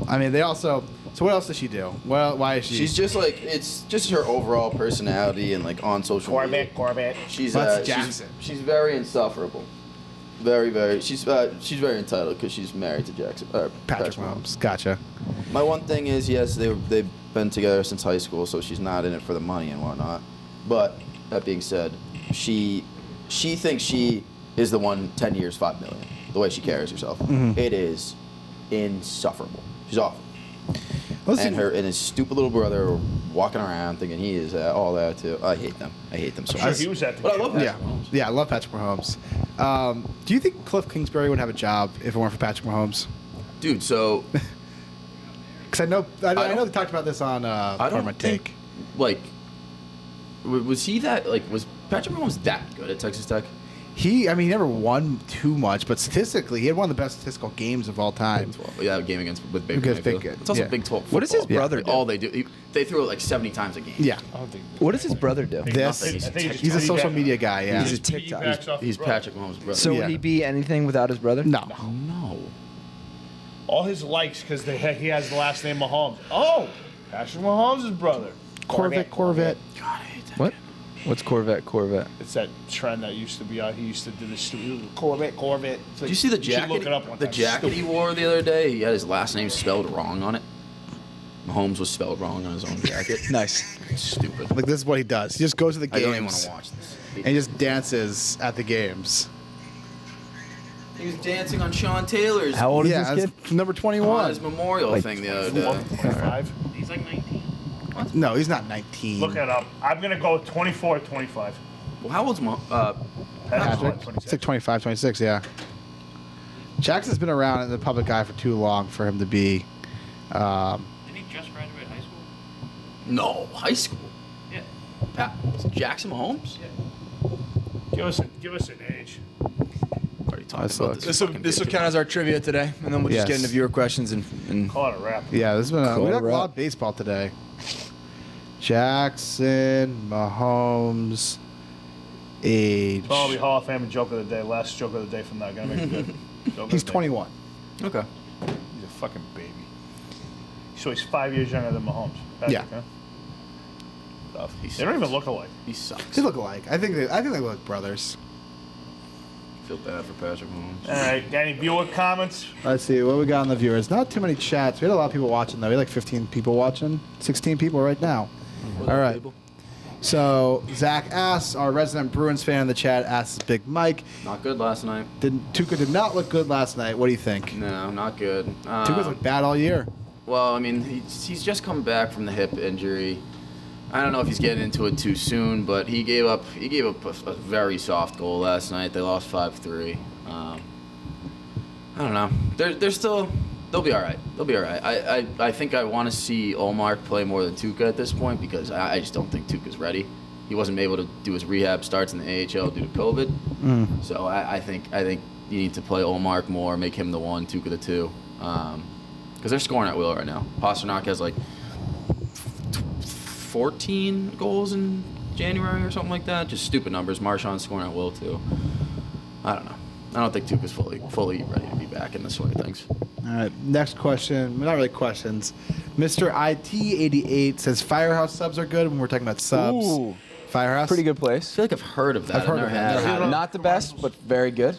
I mean, they also. So what else does she do? Well, why is she? she's just like, it's just her overall personality and like on social media. Corbett. She's That's she's- Jackson. She's very insufferable. Very, very. She's very entitled because she's married to Patrick Mahomes. Gotcha. My one thing is, yes, they've been together since high school, so she's not in it for the money and whatnot. But that being said, she thinks she is the one 10 years, $5 million. The way she carries herself, it is insufferable. She's awful. And his stupid little brother are walking around thinking he is all that too. I hate them. I hate them so Sure, much. he was at the But I game. love Patrick Yeah, Mahomes. yeah, I love Patrick Mahomes. Do you think Cliff Kingsbury would have a job if it weren't for Patrick Mahomes? Dude, so Because I know don't- they talked about this on I Karma don't think Take. like was he that like was Patrick Mahomes that good at Texas Tech? He never won too much, but statistically, he had one of the best statistical games of all time. Yeah, game with Baker Against Mayfield. Baker, It's also yeah. Big 12 What does his football. brother do? All they do, they throw it like 70 times a game. Yeah, I don't think. What does his brother do? this I think he he's a just social piggyback- media guy. Yeah, He's a He TikTok. piggybacks off He's his brother. Patrick Mahomes' brother. So Yeah. would he be anything without his brother? no. No. All his likes because he has the last name Mahomes. Oh, Patrick Mahomes' brother. Corvette. God, I hate that. What? What's Corvette? It's that trend that used to be out. He used to do this stupid Corvette. It's like- Did you see the should jacket? Look it up one The time. jacket he wore the other day. He had his last name spelled wrong on it. Mahomes was spelled wrong on his own jacket. Nice. Stupid. Like this is what he does. He just goes to the I don't even want games to watch this. and he just dances at the games. He was dancing on Sean Taylor's How old is Yeah, this kid? that's number on 21. his memorial Like, thing the other day. 25. He's like 19. No, he's not 19. Look it up. I'm gonna go 24, 25. Well, how old's Patrick. Patrick. It's like 25, 26, yeah. Jackson's been around in the public eye for too long for him to be. Didn't he just graduate high school? No, high school. Yeah. Jackson Mahomes? Give us an age. Already talked Let's about look. this. This will count as our trivia today, and then we'll just get Yes. into viewer questions and Call it a wrap. Yeah, this has been Cool, we got a right. lot of baseball today. Jackson, Mahomes, age. Probably Hall of Fame and joke of the day. Last joke of the day from that. Gonna make it good. Joke of He's the day. 21. Okay. He's a fucking baby. So he's 5 years younger than Mahomes. Patrick, Yeah. Huh? Tough. He They don't even sucks. look alike. He sucks. They look alike. I think they look brothers. feel bad for Patrick Mahomes. All right. Got any viewer comments? Let's see what we got on the viewers. Not too many chats. We had a lot of people watching though. We had like 15 people watching. 16 people right now. All right. So Zach asks, our resident Bruins fan in the chat asks Big Mike, Not good last night. Tuca did not look good last night. What do you think? No, not good. Tuca's looked bad all year. Well, I mean, he's just come back from the hip injury. I don't know if he's getting into it too soon, but he gave up a very soft goal last night. They lost 5-3. I don't know. They're still they'll be all right. They'll be all right. I think I want to see Omar play more than Tuca at this point because I just don't think Tuca's ready. He wasn't able to do his rehab starts in the AHL due to COVID. So I think you need to play Omar more, make him the 1, Tuca the 2. because they're scoring at will right now. Pasternak has like 14 goals in January or something like that. Just stupid numbers. Marchand's scoring at will too. I don't know. I don't think Tuukka's fully ready to be back in the swing of things. All right, next question. Not really questions. Mr. IT88 says Firehouse subs are good when we're talking about subs. Ooh. Firehouse? Pretty good I place. feel like I've heard of that. I've heard never of it. had Never had it. Not the best, but very good.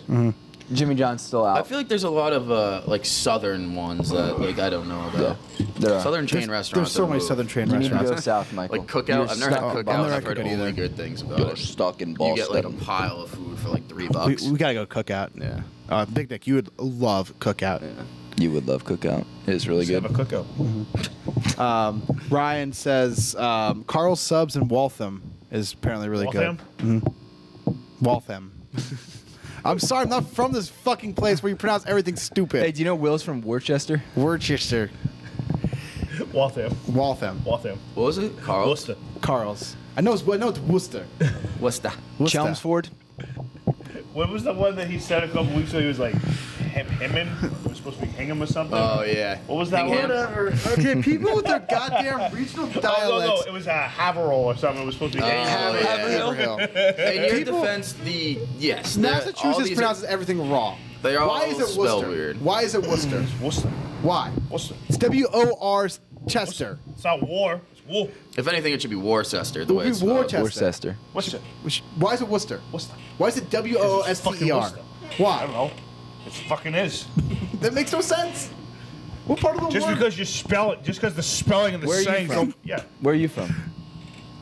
Jimmy John's still out. I feel like there's a lot of like southern ones that like I don't know about. There are. Southern chain There's restaurants. so that many move. Southern chain You need to restaurants. go south, Michael. Like Cookout. You're I've never had stuck. I've Cookout. never I've had heard Cookout only either. good things about You're it. stuck in You Boston. get like a pile of food for like $3. We gotta go Cookout. Yeah. Big Dick, you would love Cookout. You would love Cookout. It is really good. Have a cookout. Ryan says Carl subs in Waltham is apparently really Waltham? good. Waltham. I'm sorry, I'm not from this fucking place where you pronounce everything stupid. Hey, do you know Will's from Worcester? Worcester. Waltham. Waltham. Waltham. What was it? Carl? Worcester. Carl's. I know it's Worcester. What's that? Worcester. Chelmsford? What was the one that he said a couple weeks ago? He was like, hemming? It was supposed to be Hingham or something? Oh yeah. What was that Hingham. word? Whatever. Okay, people with their goddamn regional Oh, dialects. no, it was Haverhill or something. It was supposed to be Oh, Haverhill. In your People- defense, yes. they're- all Massachusetts these pronounces everything wrong. They are Why all is it spelled Worcester? weird. Why is it Worcester? Worcester. Why? Worcester. It's W-O-R Chester. It's not war. It's wool. If anything, it should be Worcester. The It would way be it's spelled. Worcester. Worcester. Worcester. Why is it Worcester? Worcester. Why is it Fucking W-O-O-S-T-E-R? Worcester. I don't Why? know. It fucking is. That makes no sense. What part of the Just world? because you spell it, just because the spelling and the Where are you saying from? don't. Yeah. Where are you from?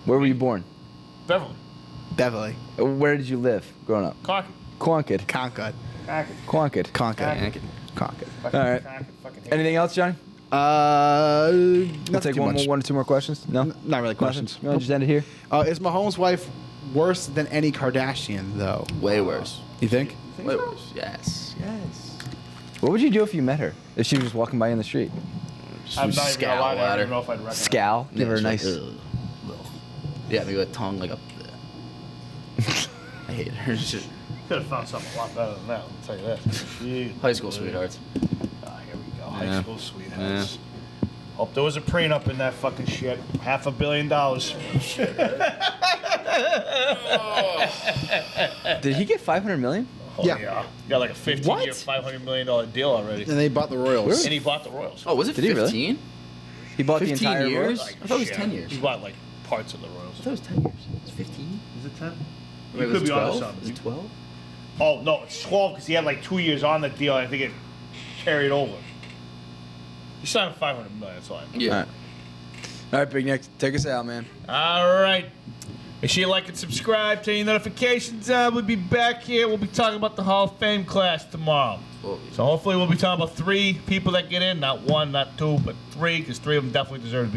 Where were you born? Beverly. Beverly. Where did you live growing up? Concord. Concord. Concord. Concord. Concord. Concord. All right. Anything else, Johnny? We'll We'll take one or two more questions. No, Not really questions. You want to just end it here? Is Mahomes' wife worse than any Kardashian, though? Way worse. You think? Way worse. Yes. What would you do if you met her? If she was just walking by you in the street? I'm not even gonna lie to you. I don't even know if I'd recognize her. Scowl. Give her a it's nice. like, ugh. Yeah, maybe a tongue like a. I hate her. It's just Could have found something a lot better than that. I'll tell you that. Jeez. high school sweethearts. Ah, here we go. High Yeah. school sweethearts. Hope there was a prenup in that fucking shit. $500 million. Did he get 500 million? Oh, Yeah. He got like a 15-year, What? $500 million deal already. And they bought the Royals. And he bought the Royals. Oh, was it Did he really? 15? He bought the 15 entire years? Royals? I thought it was shit. 10 years. He bought like parts of the Royals. I thought it was 10 years. It's 15. Is it 10? Wait, You was could it be onto 12? something. Was it 12? Oh, no, it's 12 because he had like 2 years on the deal. I think it carried over. He signed $500 million, that's all I know. Yeah. All right. All right, Big Nick, take us out, man. All right. Make sure you like and subscribe, turn your notifications on. We'll be back here. We'll be talking about the Hall of Fame class tomorrow. Well, So hopefully we'll be talking about 3 people that get in. Not 1, not 2, but 3, because 3 of them definitely deserve to be